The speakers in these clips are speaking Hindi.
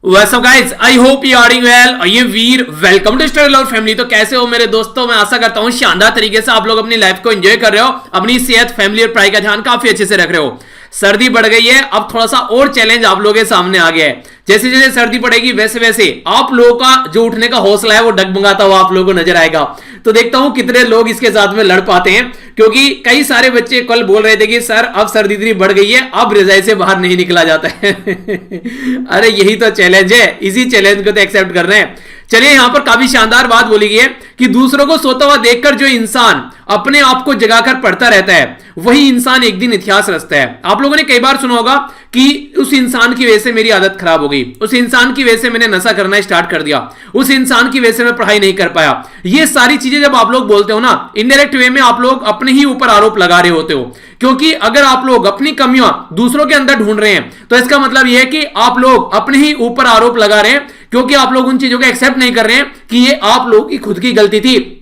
What's up guys? I hope you are doing well. ये वीर welcome to study lover family. तो कैसे हो मेरे दोस्तों? मैं आशा करता हूँ शानदार तरीके से आप लोग अपनी लाइफ को एंजॉय कर रहे हो, अपनी सेहत, फैमिली और पढ़ाई का ध्यान काफी अच्छे से रख रहे हो। सर्दी बढ़ गई है, अब थोड़ा सा और चैलेंज आप लोगों के सामने आ गया है। जैसे जैसे सर्दी पड़ेगी वैसे वैसे आप लोगों का जो उठने का हौसला है वो डगमगाता हुआ आप लोगों को नजर आएगा। तो देखता हूं कितने लोग इसके साथ में लड़ पाते हैं, क्योंकि कई सारे बच्चे कल बोल रहे थे कि सर अब सर्दी इतनी बढ़ गई है, अब रजाई से बाहर नहीं निकला जाता है। अरे यही तो चैलेंज है, इसी चैलेंज को तो एक्सेप्ट कर रहे हैं। चलिए, यहां पर काफी शानदार बात बोली गई है कि दूसरों को सोता हुआ देखकर जो इंसान अपने आप को जगाकर पढ़ता रहता है वही इंसान एक दिन इतिहास रचता है। आप लोगों ने कई बार सुना होगा कि उस इंसान की वजह से मेरी आदत खराब हो गई, उस इंसान की वजह से मैंने नशा करना स्टार्ट कर दिया, उस इंसान की वजह से मैं पढ़ाई नहीं कर पाया। ये सारी चीजें जब आप लोग बोलते हो ना, इनडायरेक्ट वे में आप लोग अपने ही ऊपर आरोप लगा रहे होते हो। क्योंकि अगर आप लोग अपनी कमियां दूसरों के अंदर ढूंढ रहे हैं तो इसका मतलब यह है कि आप लोग अपने ही ऊपर आरोप लगा रहे हैं, क्योंकि आप लोग उन चीजों को एक्सेप्ट नहीं कर रहे हैं कि ये आप लोग की खुद की गलती थी।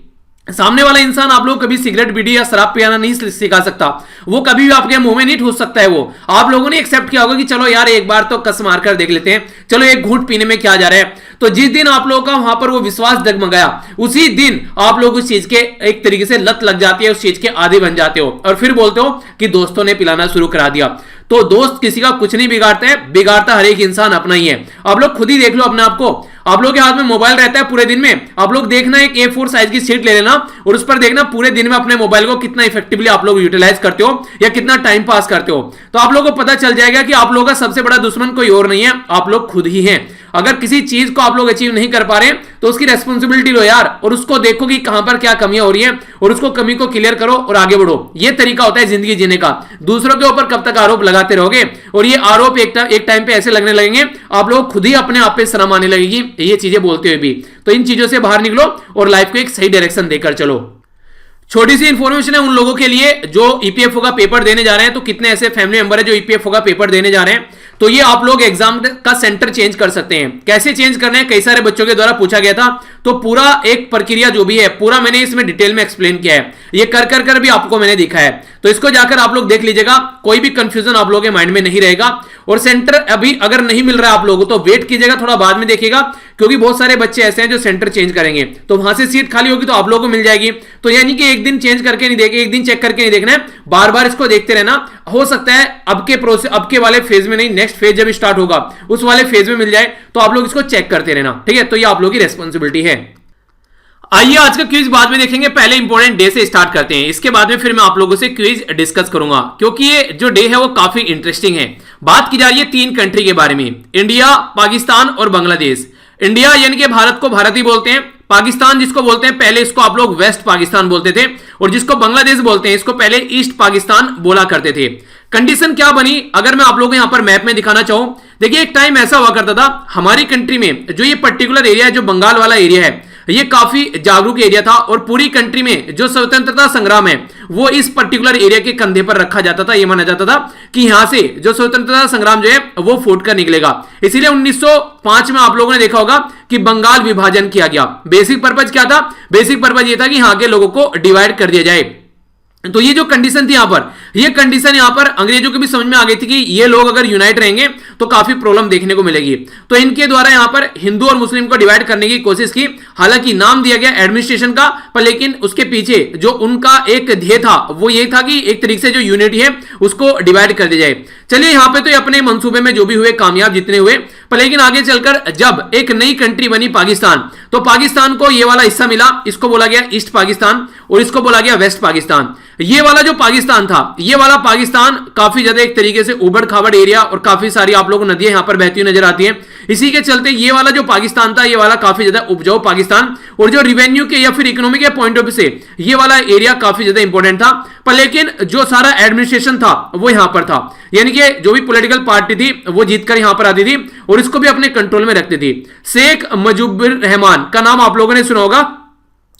सामने वाला इंसान आप लोग कभी सिगरेट, बीड़ी या शराब पियाना नहीं सिखा सकता, वो कभी भी आपके मुंह में नहीं ठूस सकता है। वो आप लोगों ने एक्सेप्ट किया होगा कि चलो यार एक बार तो कस मार कर देख लेते हैं, चलो एक घूंट पीने में क्या जा रहा है। तो जिस दिन आप लोगों का वहां पर वो विश्वास डगमगाया, उसी दिन आप लोग उस चीज के एक तरीके से लत लग जाती है, उस चीज के आदी बन जाते हो और फिर बोलते हो कि दोस्तों ने पिलाना शुरू करा दिया। तो दोस्त किसी का कुछ नहीं बिगाड़ता है, बिगाड़ता हर एक इंसान अपना ही है। आप लोग खुद ही देख लो अपने आप को। आप लोग के हाथ में मोबाइल रहता है पूरे दिन में, आप लोग देखना एक A4 साइज की शीट ले लेना और उस पर देखना पूरे दिन में अपने मोबाइल को कितना इफेक्टिवली आप लोग यूटिलाइज करते हो या कितना टाइम पास करते हो। तो आप लोगों को पता चल जाएगा कि आप लोगों का सबसे बड़ा दुश्मन कोई और नहीं है, आप लोग खुद ही हैं। अगर किसी चीज को आप लोग अचीव नहीं कर पा रहे हैं तो उसकी रेस्पॉन्सिबिलिटी लो यार, और उसको देखो कि कहां पर क्या कमियां हो रही हैं और उसको कमी को क्लियर करो और आगे बढ़ो। ये तरीका होता है जिंदगी जीने का। दूसरों के ऊपर कब तक आरोप लगाते रहोगे और ये आरोप एक टाइम पे ऐसे लगने लगेंगे आप लोग खुद ही अपने आप पे शर्म आने लगेगी ये चीजें बोलते हुए भी। तो इन चीजों से बाहर निकलो और लाइफ को एक सही डायरेक्शन देकर चलो। छोटी सी इंफॉर्मेशन है उन लोगों के लिए जो ईपीएफओ का पेपर देने जा रहे हैं। तो कितने ऐसे फैमिली मेंबर है जो ईपीएफओ का पेपर देने जा रहे हैं, तो ये आप लोग एग्जाम का सेंटर चेंज कर सकते हैं। कैसे चेंज करना है, कई सारे बच्चों के द्वारा पूछा गया था, तो पूरा एक प्रक्रिया जो भी है पूरा मैंने इसमें डिटेल में एक्सप्लेन किया है। ये कर भी आपको मैंने दिखा है, तो इसको जाकर आप लोग देख लीजिएगा, कोई भी कंफ्यूजन आप लोगों के माइंड में नहीं रहेगा। और सेंटर अभी अगर नहीं मिल रहा है आप लोगों को तो वेट कीजिएगा, थोड़ा बाद में देखिएगा, क्योंकि बहुत सारे बच्चे ऐसे हैं जो सेंटर चेंज करेंगे तो वहां से सीट खाली होगी तो आप लोगों को मिल जाएगी। तो यानी कि एक दिन चेंज करके नहीं देखे, एक दिन चेक करके नहीं देखना है, बार बार इसको देखते रहना। हो सकता है अब के वाले फेज में नहीं, नेक्स्ट फेज जब स्टार्ट होगा उस वाले फेज में मिल जाए, तो आप लोग इसको चेक करते रहना, ठीक है। तो ये आप लोगों की रेस्पॉन्सिबिलिटी है। आइए आज का क्विज बाद में देखेंगे, पहले इंपॉर्टेंट डे से स्टार्ट करते हैं। इसके बाद में फिर मैं आप लोगों से क्विज डिस्कस करूंगा, क्योंकि ये जो डे है वो काफी इंटरेस्टिंग है। बात की जा रही है 3 कंट्री के बारे में, इंडिया, पाकिस्तान और बांग्लादेश। इंडिया यानी कि भारत को भारत ही बोलते हैं, पाकिस्तान जिसको बोलते हैं पहले इसको आप लोग वेस्ट पाकिस्तान बोलते थे, और जिसको बांग्लादेश बोलते हैं इसको पहले ईस्ट पाकिस्तान बोला करते थे। कंडीशन क्या बनी अगर मैं आप लोगों को यहां पर मैप में दिखाना चाहूं, देखिए एक टाइम ऐसा हुआ करता था हमारी कंट्री में, जो ये पर्टिकुलर एरिया है, जो बंगाल वाला एरिया है, ये काफी जागरूक एरिया था और पूरी कंट्री में जो स्वतंत्रता संग्राम है वो इस पर्टिकुलर एरिया के कंधे पर रखा जाता था। ये माना जाता था कि यहां से जो स्वतंत्रता संग्राम जो है वो फूट कर निकलेगा। इसीलिए 1905 में आप लोगों ने देखा होगा कि बंगाल विभाजन किया गया। बेसिक पर्पज क्या था? बेसिक पर्पज ये था कि यहां के लोगों को डिवाइड कर दिया जाए। तो ये जो कंडीशन थी यहां पर, ये कंडीशन यहां पर अंग्रेजों को भी समझ में आ गई थी कि ये लोग अगर यूनाइट रहेंगे तो काफी प्रॉब्लम देखने को मिलेगी। तो इनके द्वारा यहां पर हिंदू और मुस्लिम को डिवाइड करने की कोशिश की। हालांकि नाम दिया गया एडमिनिस्ट्रेशन का, पर लेकिन उसके पीछे जो उनका एक ध्येय था वो ये था कि एक तरीके से जो यूनिटी है उसको डिवाइड कर दिया जाए। चलिए यहां पे तो अपने मंसूबे में जो भी हुए कामयाब जितने हुए, पर लेकिन आगे चलकर जब एक नई कंट्री बनी पाकिस्तान, तो पाकिस्तान को ये वाला हिस्सा मिला, इसको बोला गया ईस्ट पाकिस्तान और इसको बोला गया वेस्ट पाकिस्तान। ये वाला जो पाकिस्तान था, ये वाला पाकिस्तान काफी ज्यादा एक तरीके से उबड़ खाबड़ एरिया और काफी सारी आप लोगों को नदियां यहां पर बहती हुई नजर आती हैं। इसी के चलते ये वाला जो पाकिस्तान था, ये वाला काफी ज्यादा उपजाऊ पाकिस्तान, और जो रिवेन्यू के या फिर इकोनॉमी के पॉइंट ऑफ व्यू से ये वाला एरिया काफी ज्यादा इंपॉर्टेंट था। पर लेकिन जो सारा एडमिनिस्ट्रेशन था वो यहां पर था, यानी कि जो भी पॉलिटिकल पार्टी थी वो जीतकर यहां पर आती थी और इसको भी अपने कंट्रोल में रखती थी। शेख मुजीबुर रहमान का नाम आप लोगों ने सुना होगा।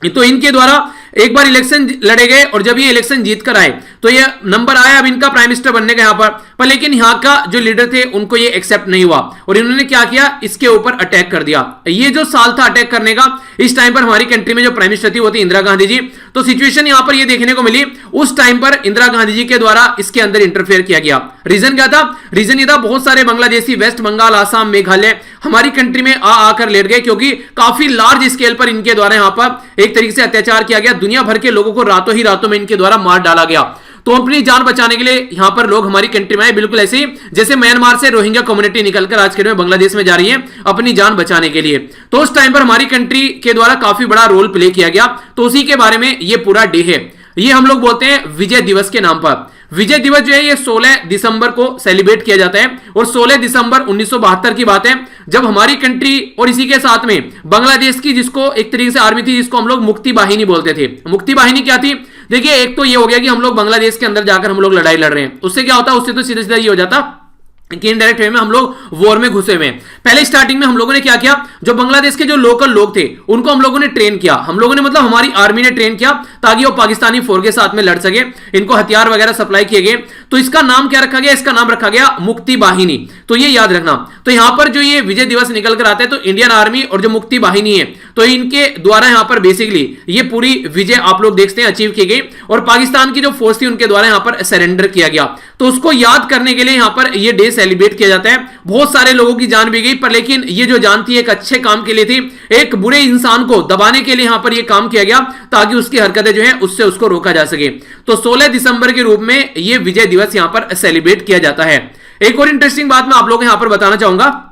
तो इनके द्वारा एक बार इलेक्शन लड़े गए और जब ये इलेक्शन जीत कर आए तो ये नंबर आया अब इनका प्राइम मिनिस्टर बनने का यहां पर लेकिन यहां का जो लीडर थे उनको ये एक्सेप्ट नहीं हुआ और इन्होंने क्या किया, इसके ऊपर अटैक कर दिया। ये जो साल था अटैक करने का, इस टाइम पर हमारी कंट्री में जो प्राइम मिनिस्टर थी वो थी इंदिरा गांधी जी। तो सिचुएशन यहां पर ये देखने को मिली, उस टाइम पर इंदिरा गांधी जी के द्वारा इसके अंदर इंटरफेयर किया गया। रीजन क्या था? रीजन ये था बहुत सारे बांग्लादेशी वेस्ट बंगाल, आसाम, मेघालय हमारी कंट्री में आकर लेट गए क्योंकि काफी लार्ज स्केल पर इनके द्वारा यहां पर एक तरीके से अत्याचार किया गया। दुनिया भर के लोगों को रातों ही रातों में इनके द्वारा मार डाला गया। तो अपनी जान बचाने के लिए यहां पर लोग हमारी कंट्री में आए, बिल्कुल ऐसे ही जैसे म्यांमार से रोहिंग्या कम्युनिटी निकलकर आज के दिन में बांग्लादेश में जा रही है अपनी जान बचाने के लिए। तो उस टाइम पर हमारी कंट्री के द्वारा काफी बड़ा रोल प्ले किया गया। तो उसी के बारे में ये पूरा डे है। ये हम लोग बोलते हैं विजय दिवस के नाम पर। विजय दिवस जो है ये 16 दिसंबर को सेलिब्रेट किया जाता है और 16 दिसंबर 1972 की बात है जब हमारी कंट्री और इसी के साथ में बांग्लादेश की जिसको एक तरीके से आर्मी थी जिसको हम लोग मुक्ति बाहिनी बोलते थे। मुक्ति बाहिनी क्या थी? देखिए एक तो ये हो गया कि हम लोग बांग्लादेश के अंदर जाकर हम लोग लड़ाई लड़ रहे हैं, उससे क्या होता है, उससे तो सीधा सीधा ये हो जाता कि इनडायरेक्ट वे में हम लोग वॉर में घुसे हुए हैं। पहले स्टार्टिंग में हम लोगों ने क्या किया, जो बांग्लादेश के जो लोकल लोग थे उनको हम लोगों ने ट्रेन किया। हम लोगों ने मतलब हमारी आर्मी ने ट्रेन किया ताकि वो पाकिस्तानी फोर्स के साथ में लड़ सके। इनको हथियार वगैरह सप्लाई किए गए। तो इसका नाम क्या रखा गया? इसका नाम रखा गया मुक्ति बाहिनी। तो ये याद रखना। तो यहां पर जो ये विजय दिवस निकल कर आता है तो इंडियन आर्मी और जो मुक्ति बाहिनी है तो इनके द्वारा यहां पर बेसिकली ये पूरी विजय आप लोग देखते हैं अचीव की गई और पाकिस्तान की जो फोर्स थी उनके द्वारा यहां पर सरेंडर किया गया। तो उसको याद करने के लिए यहां पर ये डे सेलिब्रेट किया जाता है। बहुत सारे लोगों की जान भी गई पर लेकिन ये जो जान थी एक अच्छे काम के लिए थी, एक बुरे इंसान को दबाने के लिए यहां पर ये काम किया गया ताकि उसकी हरकतें जो है उससे उसको रोका जा सके। तो 16 दिसंबर के रूप में ये विजय दिवस यहां पर सेलिब्रेट किया जाता है। एक और इंटरेस्टिंग बात मैं आप लोगों को यहां पर बताना चाहूंगा।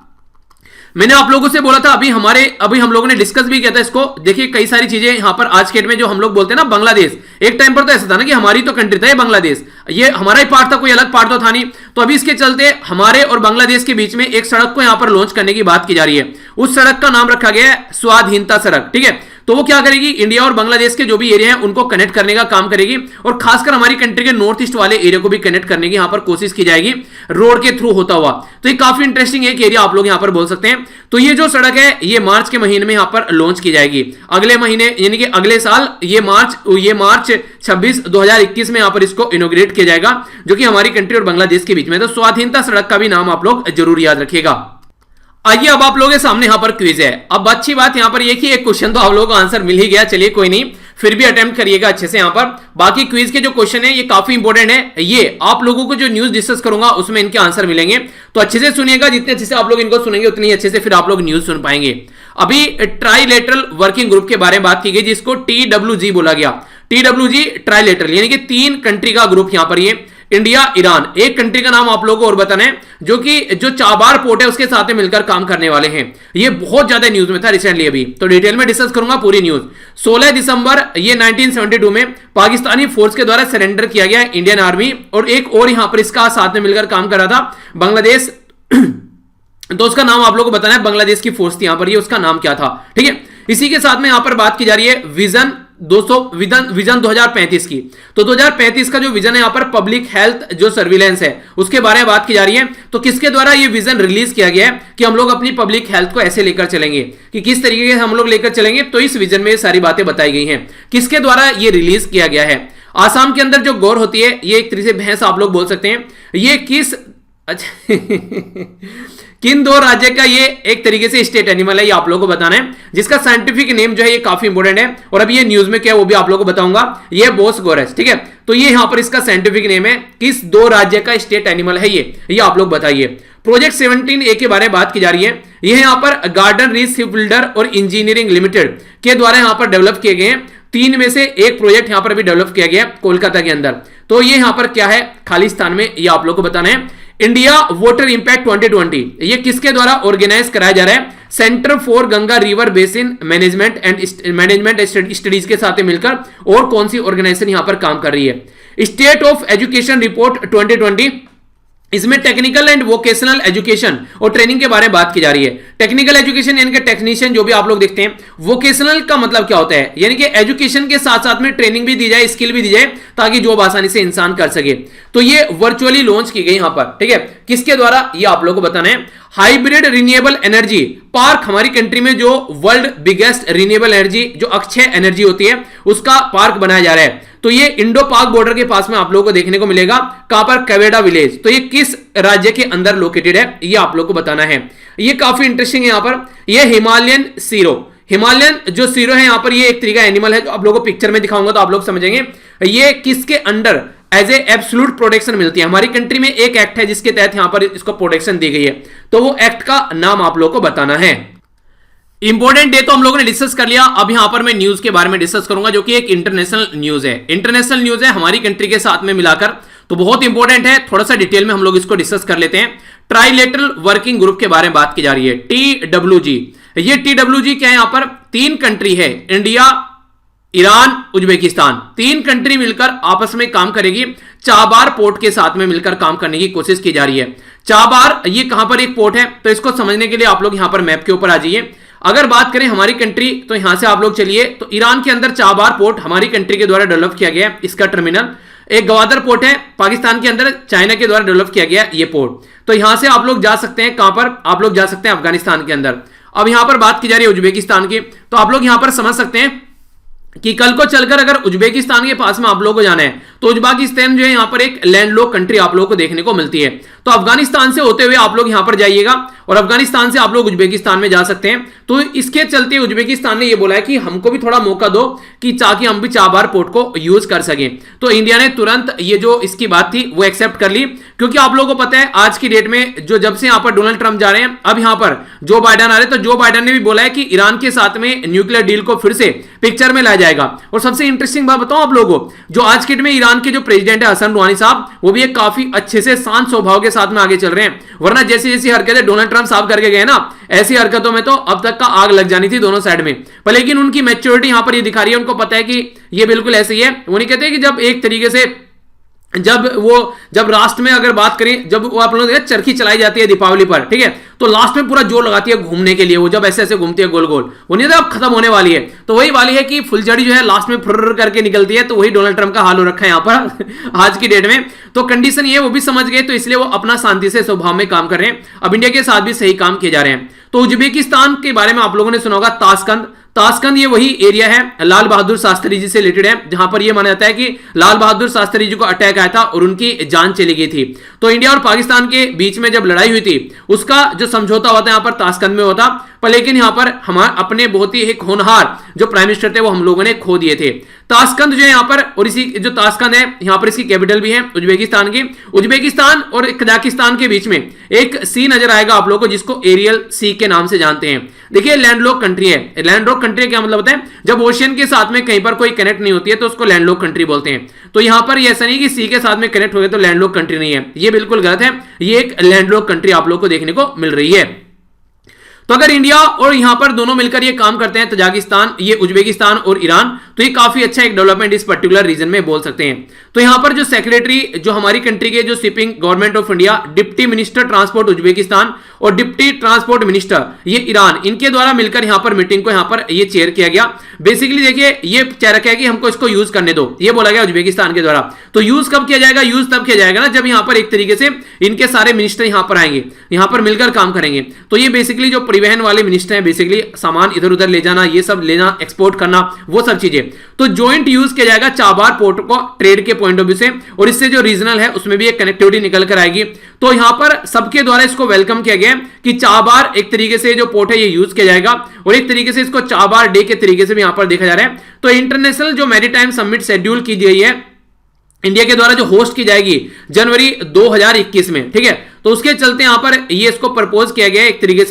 मैंने आप लोगों से बोला था अभी हम लोगों ने डिस्कस भी किया था इसको। देखिए कई सारी चीजें यहां पर आज के डेट में जो हम लोग बोलते हैं ना बांग्लादेश, एक टाइम पर तो ऐसा था ना कि हमारी तो कंट्री था ये बांग्लादेश, ये हमारा ही पार्ट था, कोई अलग पार्ट तो था नहीं। तो अभी इसके चलते हमारे और बांग्लादेश के बीच में एक सड़क को यहां पर लॉन्च करने की बात की जा रही है। उस सड़क का नाम रखा गया है स्वाधीनता सड़क। ठीक है, तो वो क्या करेगी, इंडिया और बांग्लादेश के जो भी एरिया हैं उनको कनेक्ट करने का काम करेगी और खासकर हमारी कंट्री के नॉर्थ ईस्ट वाले एरिया को भी कनेक्ट करने की यहां पर कोशिश की जाएगी रोड के थ्रू होता हुआ। तो ये काफी इंटरेस्टिंग एक एरिया आप लोग यहां पर बोल सकते हैं। तो ये जो सड़क है ये मार्च के महीने में यहां पर लॉन्च की जाएगी, अगले महीने यानी कि अगले साल ये मार्च 26 2021 में यहां पर इसको इनोग्रेट किया जाएगा जो कि हमारी कंट्री और बांग्लादेश के बीच में। तो स्वाधीनता सड़क का भी नाम आप लोग जरूर याद रखिएगा। आइए अब आप लोगों के सामने यहां पर क्विज है। अब अच्छी बात यहां पर ये कि एक क्वेश्चन तो आप लोगों को आंसर मिल ही गया, चलिए कोई नहीं, फिर भी अटेम्प्ट करिएगा अच्छे से यहां पर। बाकी क्विज के जो क्वेश्चन है ये काफी इंपॉर्टेंट है, ये आप लोगों को जो न्यूज डिस्कस करूंगा उसमें इनके आंसर मिलेंगे। तो अच्छे से सुनिएगा, जितने अच्छे से आप लोग इनको सुनेंगे उतनी अच्छे से फिर आप लोग न्यूज सुन पाएंगे। अभी ट्राइलेटरल वर्किंग ग्रुप के बारे में बात की गई जिसको TWG बोला गया। TWG ट्राइलेटरल यानी कि 3 कंट्री का ग्रुप यहां पर ये इंडिया, ईरान, एक कंट्री का नाम आप लोगों को और बताना है जो चाबार पोर्ट है उसके साथ में मिलकर काम करने वाले हैं। ये बहुत ज्यादा न्यूज में था रिसेंटली, अभी तो डिटेल में डिस्कस करूंगा पूरी न्यूज। 16 दिसंबर ये 1972 में पाकिस्तानी फोर्स के द्वारा सरेंडर किया गया इंडियन आर्मी और एक और यहां पर इसका साथ में मिलकर काम कर रहा था बांग्लादेश। तो उसका नाम आप लोगों को बताना है, बांग्लादेश की फोर्स थी यहां पर, ये उसका नाम क्या था। ठीक है, इसी के साथ में यहां पर बात की जा रही है विजन 2035 की। तो 2035 का जो विजन है यहां पर पब्लिक हेल्थ जो सर्विलेंस है उसके बारे में बात की जा रही है। तो किसके द्वारा ये विजन रिलीज किया गया है कि हम लोग अपनी पब्लिक हेल्थ को ऐसे लेकर चलेंगे, कि किस तरीके से हम लोग लेकर चलेंगे। तो इस विजन में ये सारी बातें बताई गई हैं। किसके द्वारा ये रिलीज किया गया है? आसाम के अंदर जो गौर होती है, ये एक तरीके से भैंस आप लोग बोल सकते हैं, ये किस किन 2 राज्य का ये एक तरीके से स्टेट एनिमल है, ये आप लोगों को बताना है, जिसका साइंटिफिक नेम जो है ये काफी इंपॉर्टेंट है और अभी ये न्यूज में क्या है वो भी आप लोगों को बताऊंगा। ये बोस गोरस। ठीक है, तो ये यहां पर इसका साइंटिफिक नेम है, किस 2 राज्य का स्टेट एनिमल है ये आप लोग बताइए। प्रोजेक्ट 17A के बारे में बात की जा रही है। ये यहां पर गार्डन रीच शिप बिल्डर और इंजीनियरिंग लिमिटेड के द्वारा यहां पर डेवलप किए गए हैं। 3 में से एक प्रोजेक्ट यहां पर भी डेवलप किया गया कोलकाता के अंदर। तो ये यहां पर क्या है, खालिस्तान में, ये आप लोग को बताना है। इंडिया वाटर इंपैक्ट 2020 ये किसके द्वारा ऑर्गेनाइज कराया जा रहा है? Centre for Ganga river basin management studies के साथ मिलकर और कौन सी ऑर्गेनाइजेशन यहां पर काम कर रही है? स्टेट ऑफ एजुकेशन रिपोर्ट 2020, इसमें टेक्निकल एंड वोकेशनल एजुकेशन और ट्रेनिंग के बारे में बात की जा रही है। टेक्निकल एजुकेशन यानी कि टेक्नीशियन जो भी आप लोग देखते हैं, वोकेशनल का मतलब क्या होता है, यानी कि एजुकेशन के साथ साथ में ट्रेनिंग भी दी जाए, स्किल भी दी जाए ताकि जॉब आसानी से इंसान कर सके। तो ये वर्चुअली लॉन्च की गई यहां पर। ठीक है, किसके द्वारा ये आप लोगों को बताना है। हाइब्रिड रिन्यूएबल एनर्जी पार्क, हमारी कंट्री में जो वर्ल्ड बिगेस्ट रिन्यूएबल एनर्जी जो अक्षय एनर्जी होती है उसका पार्क बनाया जा रहा है। तो ये इंडो पाक बॉर्डर के पास में आप लोगों को देखने को मिलेगा। कहां पर? कवेडा विलेज। तो ये किस राज्य के अंदर लोकेटेड है ये आप लोग को बताना है। ये काफी इंटरेस्टिंग है। यहां पर ये हिमालयन सीरो, हिमालयन जो सीरो है यहां पर ये एक तरीका एनिमल है जो आप लोगों को पिक्चर में दिखाऊंगा तो आप लोग समझेंगे ये किसके under age a absolute protection मिलती है। हमारी कंट्री में एक एक्ट है जिसके तहत यहां पर इसको प्रोटेक्शन दी गई है, तो वो एक्ट का नाम आप लोगों को बताना है। इंपॉर्टेंट डे तो हम लोगों ने डिस्कस कर लिया। अब यहां पर मैं न्यूज के बारे में डिस्कस करूंगा जो कि एक इंटरनेशनल न्यूज है। इंटरनेशनल न्यूज है हमारी कंट्री के साथ में मिलाकर, तो बहुत इंपॉर्टेंट है। थोड़ा सा डिटेल में हम लोग इसको डिस्कस कर लेते हैं। ट्राइलेटरल वर्किंग ग्रुप के बारे में बात की जा रही है, TWG। ये TWG क्या है? यहां पर 3 कंट्री है, इंडिया, ईरान, उज्बेकिस्तान। 3 कंट्री मिलकर आपस में काम करेगी। चाबार पोर्ट के साथ में मिलकर काम करने की कोशिश की जा रही है। चाबार ये कहां पर एक पोर्ट है, तो इसको समझने के लिए आप लोग यहां पर मैप के ऊपर आ जाइए। अगर बात करें हमारी कंट्री, तो यहां से आप लोग चलिए, तो ईरान के अंदर चाबार पोर्ट हमारी कंट्री के द्वारा डेवलप किया गया है इसका टर्मिनल। एक गवादर पोर्ट है पाकिस्तान के अंदर, चाइना के द्वारा डेवलप किया गया ये पोर्ट। तो यहां से आप लोग जा सकते हैं, कहां पर? आप लोग जा सकते हैं अफगानिस्तान के अंदर। अब यहां पर बात की जा रही है उज्बेकिस्तान की, तो आप लोग यहां पर समझ सकते हैं कि कल को चलकर अगर उज्बेकिस्तान के पास में आप लोगों को जाना है तो उज्बेकिस्तान जो है यहां पर एक लैंडलॉक कंट्री आप लोगों को देखने को मिलती है। तो अफगानिस्तान से होते हुए आप लोग यहां पर जाइएगा और अफगानिस्तान से आप लोग उज्बेकिस्तान में जा सकते हैं। तो इसके चलते उज्बेकिस्तान ने यह बोला है कि हमको भी थोड़ा मौका दो कि ताकि हम भी चाबार पोर्ट को यूज कर सकें। तो इंडिया ने तुरंत ये जो इसकी बात थी वो एक्सेप्ट कर ली, क्योंकि आप लोगों को पता है आज की डेट में जो जब से यहां पर डोनाल्ड ट्रंप जा रहे हैं, अब यहां पर जो बाइडन आ रहे हैं, तो जो बाइडन ने भी बोला है कि ईरान के साथ में न्यूक्लियर डील को फिर से पिक्चर में लाया जाएगा। और सबसे इंटरेस्टिंग बात बताऊं आप लोगों को, जो आज की डेट में ईरान के जो प्रेसिडेंट है हसन रूहानी साहब, वो भी एक काफी अच्छे से शांत स्वभाव के साथ में आगे चल रहे हैं। वरना जैसी जैसी हरकतें डोनाल्ड ट्रंप साहब करके गए ना, ऐसी हरकतों में तो अब तक का आग लग जानी थी दोनों साइड में। पर लेकिन उनकी मैच्योरिटी यहां पर ये दिखा रही है, उनको पता है कि ये बिल्कुल ऐसे ही है। वो नहीं कहते कि जब एक तरीके से जब राष्ट्र में अगर बात करें, जब वो आप लोगों चरखी चलाई जाती है दीपावली पर, ठीक है, तो लास्ट में पूरा जोर लगाती है घूमने के लिए, वो जब ऐसे ऐसे घूमती है गोल गोल, वो नहीं अब खत्म होने वाली है। तो वही वाली है कि फुलझड़ी जो है लास्ट में फुर्र करके निकलती है। तो वही डोनाल्ड ट्रंप का हाल हो रखा है यहां पर आज की डेट में। तो कंडीशन ये वो भी समझ गए, तो इसलिए वो अपना शांति से स्वभाव में काम कर रहे हैं। अब इंडिया के साथ भी सही काम किए जा रहे हैं। तो उज्बेकिस्तान के बारे में आप लोगों ने सुना होगा ताशकंद। ताशकंद ये वही एरिया है लाल बहादुर शास्त्री जी से रिलेटेड है, जहां पर यह माना जाता है कि लाल बहादुर शास्त्री जी को अटैक आया था और उनकी जान चली गई थी। तो इंडिया और पाकिस्तान के बीच में जब लड़ाई हुई थी, उसका जो समझौता हुआ था यहां पर ताशकंद में होता, पर लेकिन यहां पर हमारे अपने बहुत ही एक होनहार जो प्राइम मिनिस्टर थे वो हम लोगों ने खो दिए थे। ताशकंद जो है यहां पर, और इसी जो ताशकंद है यहां पर इसकी कैपिटल भी है उज्बेकिस्तान की। उज्बेकिस्तान और कजाकिस्तान के बीच में एक सी नजर आएगा आप लोगों को, जिसको एरियल सी के नाम से जानते हैं। देखिए लैंडलॉक कंट्री है। लैंडलॉक कंट्री क्या मतलब होता है? जब ओशियन के साथ में कहीं पर कोई कनेक्ट नहीं होती है तो उसको लैंडलॉक कंट्री बोलते हैं। तो यहां पर ये ऐसा नहीं कि सी के साथ में कनेक्ट हो गए तो लैंडलॉक कंट्री नहीं है, ये बिल्कुल गलत है। ये एक लैंडलॉक कंट्री आप लोग को देखने को मिल रही है। तो अगर इंडिया और यहां पर दोनों मिलकर ये काम करते हैं, तजाकिस्तान, ये उज्बेकिस्तान और ईरान, तो ये काफी अच्छा एक डेवलपमेंट इस पर्टिकुलर रीजन में बोल सकते हैं। तो यहां पर जो सेक्रेटरी जो हमारी कंट्री के जो shipping government of India, deputy minister transport Uzbekistan और डिप्टी ट्रांसपोर्ट मिनिस्टर ये ईरान, इनके द्वारा मिलकर यहां पर मीटिंग को यहां पर ये चेयर किया गया। बेसिकली देखिए ये कह रखा है कि हमको इसको यूज करने दो, ये बोला गया उज्बेकिस्तान के द्वारा। तो यूज कब किया जाएगा? यूज तब किया जाएगा ना जब यहां पर एक तरीके से इनके सारे मिनिस्टर यहां पर आएंगे, यहां पर मिलकर काम करेंगे। तो ये बेसिकली जो परिवहन वाले मिनिस्टर हैं, बेसिकली सामान इधर उधर ले जाना, ये सब लेना, एक्सपोर्ट करना, वो सब चीजें, तो ज्वाइंट यूज किया जाएगा चाबार पोर्ट को ट्रेड के पॉइंट ऑफ व्यू से, और इससे जो रीजनल है उसमें भी एक कनेक्टिविटी निकल कर आएगी। तो यहां पर सबके द्वारा इसको वेलकम किया गया कि चाबार एक तरीके से जो पोर्ट है ये यूज किया जाएगा, और एक तरीके से इसको चाबार डे के तरीके से भी यहां पर देखा जा रहा है। तो इंटरनेशनल जो मैरीटाइम समिट शेड्यूल की गई है इंडिया के द्वारा, जो होस्ट की जाएगी जनवरी 2021 में, ठीक है, तो उसके चलते यहां पर ये इसको प्रपोज किया गया एक तरीके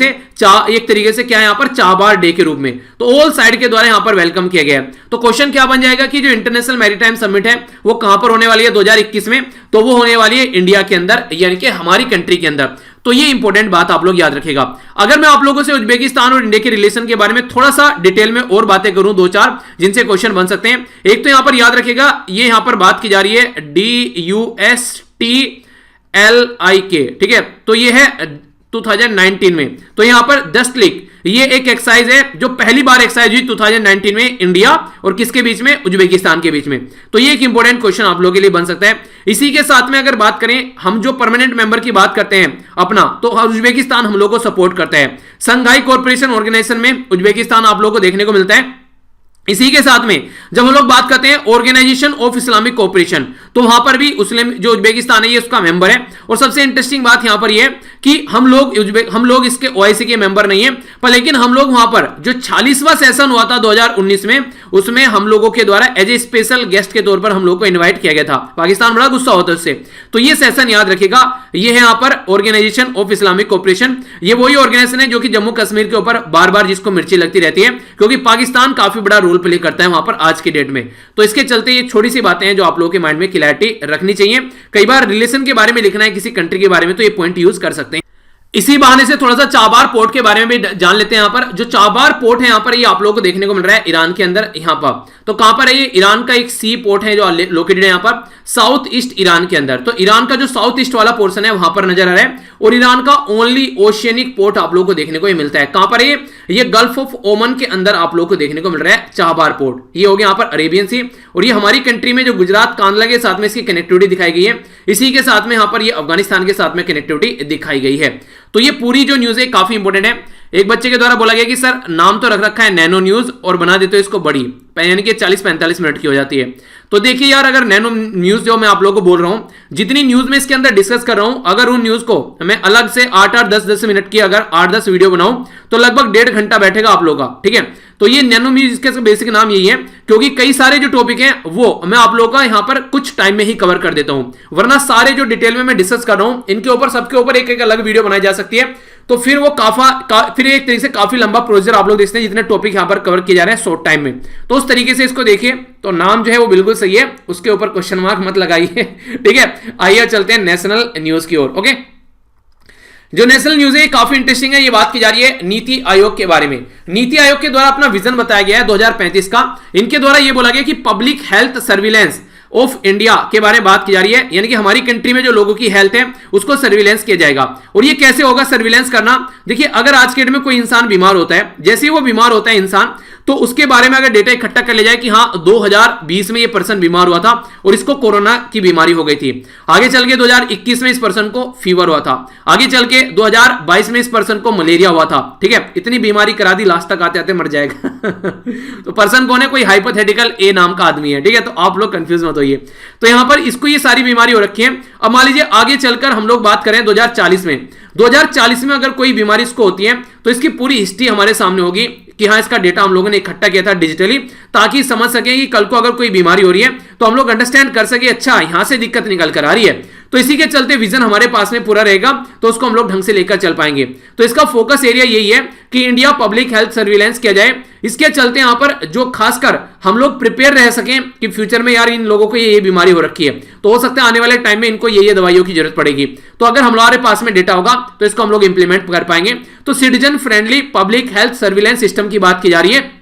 से क्या है यहां पर चाबार डे के रूप में। तो ऑल साइड के द्वारा यहां पर वेलकम किया गया। तो क्वेश्चन क्या बन जाएगा कि जो इंटरनेशनल मैरीटाइम समिट है वो कहां पर होने वाली है 2021 में? तो वो होने वाली है इंडिया के अंदर, यानी कि हमारी कंट्री के अंदर। तो ये इंपॉर्टेंट बात आप लोग याद रखिएगा। अगर मैं आप लोगों से उज्बेकिस्तान और इंडिया के रिलेशन के बारे में थोड़ा सा डिटेल में और बातें करूं, 2-4 जिनसे क्वेश्चन बन सकते हैं। एक तो यहां पर याद रखिएगा, ये यहां पर बात की जा रही है DUSTLIK, ठीक है, तो ये है 2019 में। तो यहां पर डस्ट लेक ये एक एक्सरसाइज है जो पहली बार एक्सरसाइज हुई 2019 में इंडिया और किसके बीच में, उज्बेकिस्तान के बीच में। तो ये एक इंपॉर्टेंट क्वेश्चन आप लोगों के लिए बन सकता है। इसी के साथ में अगर बात करें, हम जो परमानेंट मेंबर की बात करते हैं अपना, तो उज्बेकिस्तान हम लोग को सपोर्ट करता है। संघाई कोऑपरेशन ऑर्गेनाइजेशन में उज्बेकिस्तान आप लोगों को देखने को मिलता है। इसी के साथ में जब हम लोग बात करते हैं ऑर्गेनाइजेशन ऑफ इस्लामिक कोऑपरेशन, तो वहां पर भी जो उज्बेकिस्तान है ये उसका मेंबर है। और सबसे इंटरेस्टिंग बात यहां पर ये है कि हम लोग इसके ओआईसी के मेंबर नहीं है, पर लेकिन हम लोग वहां पर जो 46वां सेशन हुआ था 2019 में, उसमें हम लोगों के द्वारा एज ए स्पेशल गेस्ट के तौर पर हम लोग को इनवाइट किया गया था। पाकिस्तान बड़ा गुस्सा होता है उससे, तो ये सेशन याद रखिएगा। ये है यहां पर ऑर्गेनाइजेशन ऑफ इस्लामिक कोऑपरेशन। ये वही ऑर्गेनाइजेशन है जो कि जम्मू कश्मीर के ऊपर बार बार जिसको मिर्ची लगती रहती है, क्योंकि पाकिस्तान काफी बड़ा रोल प्ले करता है वहां पर आज की डेट में। तो इसके चलते ये छोटी सी बातें हैं जो आप लोगों के माइंड में क्लैरिटी रखनी चाहिए। कई बार रिलेशन के बारे में लिखना है किसी कंट्री के बारे में, तो ये पॉइंट यूज कर सकते हैं। इसी बहाने से थोड़ा सा चाबार पोर्ट के बारे में भी जान लेते हैं। यहां पर जो चाबार पोर्ट है यहां पर ये आप लोगों को देखने को मिल रहा है ईरान के अंदर। यहां पर तो कहां पर है ये, ईरान का एक सी पोर्ट है जो लोकेटेड है यहां पर साउथ ईस्ट ईरान के अंदर। तो ईरान का जो साउथ ईस्ट वाला पोर्शन है वहां पर नजर आ रहा है, और ईरान का ओनली ओशियनिक पोर्ट आप लोगों को देखने को मिलता है। कहां पर है ये गल्फ ऑफ ओमन के अंदर आप लोगों को देखने को मिल रहा है चाबार पोर्ट। ये हो गया यहां पर अरेबियन सी, और ये हमारी कंट्री में जो गुजरात कांदला के साथ में इसकी कनेक्टिविटी दिखाई गई है। इसी के साथ में यहां पर ये अफगानिस्तान के साथ में कनेक्टिविटी दिखाई गई है। तो ये पूरी जो न्यूज है काफी इंपॉर्टेंट है। एक बच्चे के द्वारा बोला गया कि सर नाम तो रख रखा है नैनो न्यूज और बना देते हो इसको बड़ी, यानी कि 40-45 मिनट की हो जाती है। तो देखिए यार, अगर नैनो न्यूज जो मैं आप लोगों को बोल रहा हूं, जितनी न्यूज में इसके अंदर डिस्कस कर रहा हूं, अगर उन न्यूज को मैं अलग से 8-8, 10-10 मिनट की अगर 8-10 वीडियो बनाऊं तो लगभग 1.5 घंटा बैठेगा आप लोगों का, ठीक है। तो ये नैनो न्यूज इसका बेसिक नाम यही है, क्योंकि कई सारे जो टॉपिक हैं वो मैं आप लोगों का यहां पर कुछ टाइम में ही कवर कर देता हूं, वरना सारे जो डिटेल में मैं डिस्कस कर रहा हूं इनके ऊपर सबके ऊपर एक एक अलग वीडियो बनाई जा सकती है। तो फिर वो फिर एक तरीके से काफी लंबा प्रोसीजर आप लोग देखते हैं जितने टॉपिक यहां पर कवर किए जा रहे हैं शॉर्ट टाइम में। तो उस तरीके से इसको देखिए, तो नाम जो है वो बिल्कुल सही है, उसके ऊपर क्वेश्चन मार्क मत लगाइए, ठीक है। आइए चलते हैं नेशनल न्यूज की ओर। ओके, जो नेशनल न्यूज है काफी इंटरेस्टिंग है। ये बात की जा रही है नीति आयोग के बारे में। नीति आयोग के द्वारा अपना विजन बताया गया है 2035 का। इनके द्वारा ये बोला गया कि public health surveillance of India के बारे में बात की जा रही है, यानी कि हमारी कंट्री में जो लोगों की हेल्थ है उसको सर्विलेंस किया जाएगा। और ये कैसे होगा सर्विलेंस करना? देखिए, अगर आज के डेट में कोई इंसान बीमार होता है, जैसे ही वो बीमार होता है इंसान, तो उसके बारे में अगर डेटा इकट्ठा कर लिया जाए कि हाँ 2020 में ये पर्सन बीमार हुआ था और इसको कोरोना की बीमारी हो गई थी, आगे चल के 2021 में इस पर्सन को फीवर हुआ था, आगे चल के 2022 में इस पर्सन को मलेरिया हुआ था, ठीक है, इतनी बीमारी करा दी, लास्ट तक आते आते मर जाएगा तो पर्सन कौन है? कोई हाइपोथेटिकल ए नाम का आदमी है, ठीक है। तो आप लोग कंफ्यूज मत होइए। तो यहां पर इसको ये सारी बीमारी हो रखी है। अब मान लीजिए आगे चलकर हम लोग बात करें 2040 में अगर कोई बीमारी इसको होती है तो इसकी पूरी हिस्ट्री हमारे सामने होगी कि हाँ इसका डेटा हम लोगों ने इकट्ठा किया था डिजिटली, ताकि समझ सके कि कल को अगर कोई बीमारी हो रही है तो हम लोग अंडरस्टैंड कर सके, अच्छा यहां से दिक्कत निकल कर आ रही है। तो इसी के चलते विजन हमारे पास में पूरा रहेगा, तो उसको हम लोग ढंग से लेकर चल पाएंगे। तो इसका फोकस एरिया यही है कि इंडिया पब्लिक हेल्थ सर्विलेंस किया जाए। इसके चलते यहां पर जो खासकर हम लोग प्रिपेयर रह सकें कि फ्यूचर में यार इन लोगों को ये बीमारी हो रखी है, तो हो सकता है आने वाले टाइम में इनको ये दवाइयों की जरूरत पड़ेगी। तो अगर हमारे पास में डेटा होगा तो इसको हम लोग इंप्लीमेंट कर पाएंगे। तो citizen friendly public health surveillance system की बात की जा रही है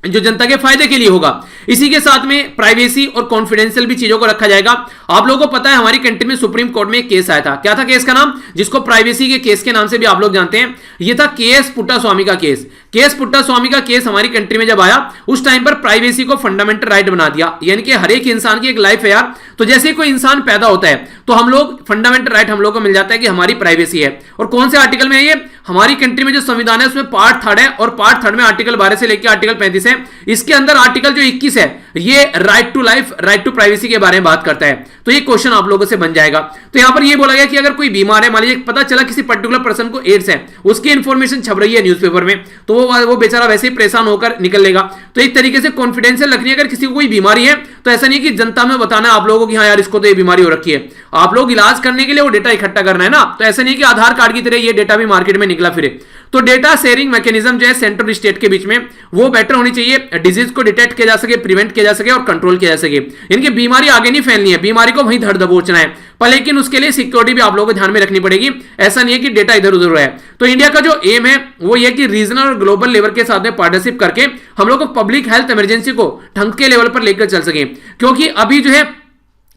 जो जनता के फायदे के लिए होगा। इसी के साथ में प्राइवेसी और कॉन्फिडेंशियल भी चीजों को रखा जाएगा। आप लोगों को पता है हमारी कंट्री में सुप्रीम कोर्ट में एक केस आया था, क्या था केस का नाम, जिसको प्राइवेसी के केस के नाम से भी आप लोग जानते हैं, ये था केएस पुट्टास्वामी का केस। केएस पुट्टास्वामी का केस हमारी कंट्री में जब आया उस टाइम पर प्राइवेसी को फंडामेंटल राइट बना दिया, यानी कि हर एक इंसान की एक लाइफ है यार। तो जैसे कोई इंसान पैदा होता है तो हम लोग फंडामेंटल राइट हम लोग को मिल जाता है कि हमारी प्राइवेसी है। और कौन से आर्टिकल में है ये? हमारी कंट्री में जो संविधान है उसमें पार्ट 3 है, और पार्ट 3 में आर्टिकल 12 से लेकर आर्टिकल 35 है। इसके अंदर आर्टिकल जो 21 है ये right to life, right to privacy के बारे में बात करता है। तो ये क्वेश्चन आप लोगों से बन जाएगा। तो यहां पर ये बोला गया कि अगर कोई बीमार है, मान लीजिए पता चला किसी पर्टिकुलर पर्सन को एड्स है, उसकी इंफॉर्मेशन छप रही है न्यूज़पेपर में, तो वो बेचारा वैसे ही परेशान होकर निकल लेगा। तो एक तरीके से कॉन्फिडेंशियल रखनी है। अगर किसी को कोई बीमारी है तो ऐसा नहीं कि जनता में बताना आप लोगों को कि हाँ यार इसको तो ये बीमारी हो रखी है। आप लोग इलाज करने के लिए वो डेटा इकट्ठा करना है ना, तो ऐसा नहीं कि आधार कार्ड की तरह ये डेटा भी मार्केट में निकला फिरे। तो डेटा शेयरिंग मैकेनिज्म जो है सेंट्रल और स्टेट के बीच में वो बेटर होनी चाहिए, डिजीज को डिटेक्ट किया जा सके, प्रिवेंट किया जा सके और कंट्रोल किया जा सके। इनकी बीमारी आगे नहीं फैलनी है, बीमारी को वहीं धड़ दबोचना है, पर लेकिन उसके लिए सिक्योरिटी भी आप लोगों को ध्यान में रखनी पड़ेगी। ऐसा नहीं है कि डेटा इधर उधर है। तो इंडिया का जो एम है वो ये कि रीजनल और ग्लोबल लेवल के साथ में पार्टनरशिप करके हम लोग को पब्लिक हेल्थ इमरजेंसी को ढंग के लेवल पर लेकर चल सके, क्योंकि अभी जो है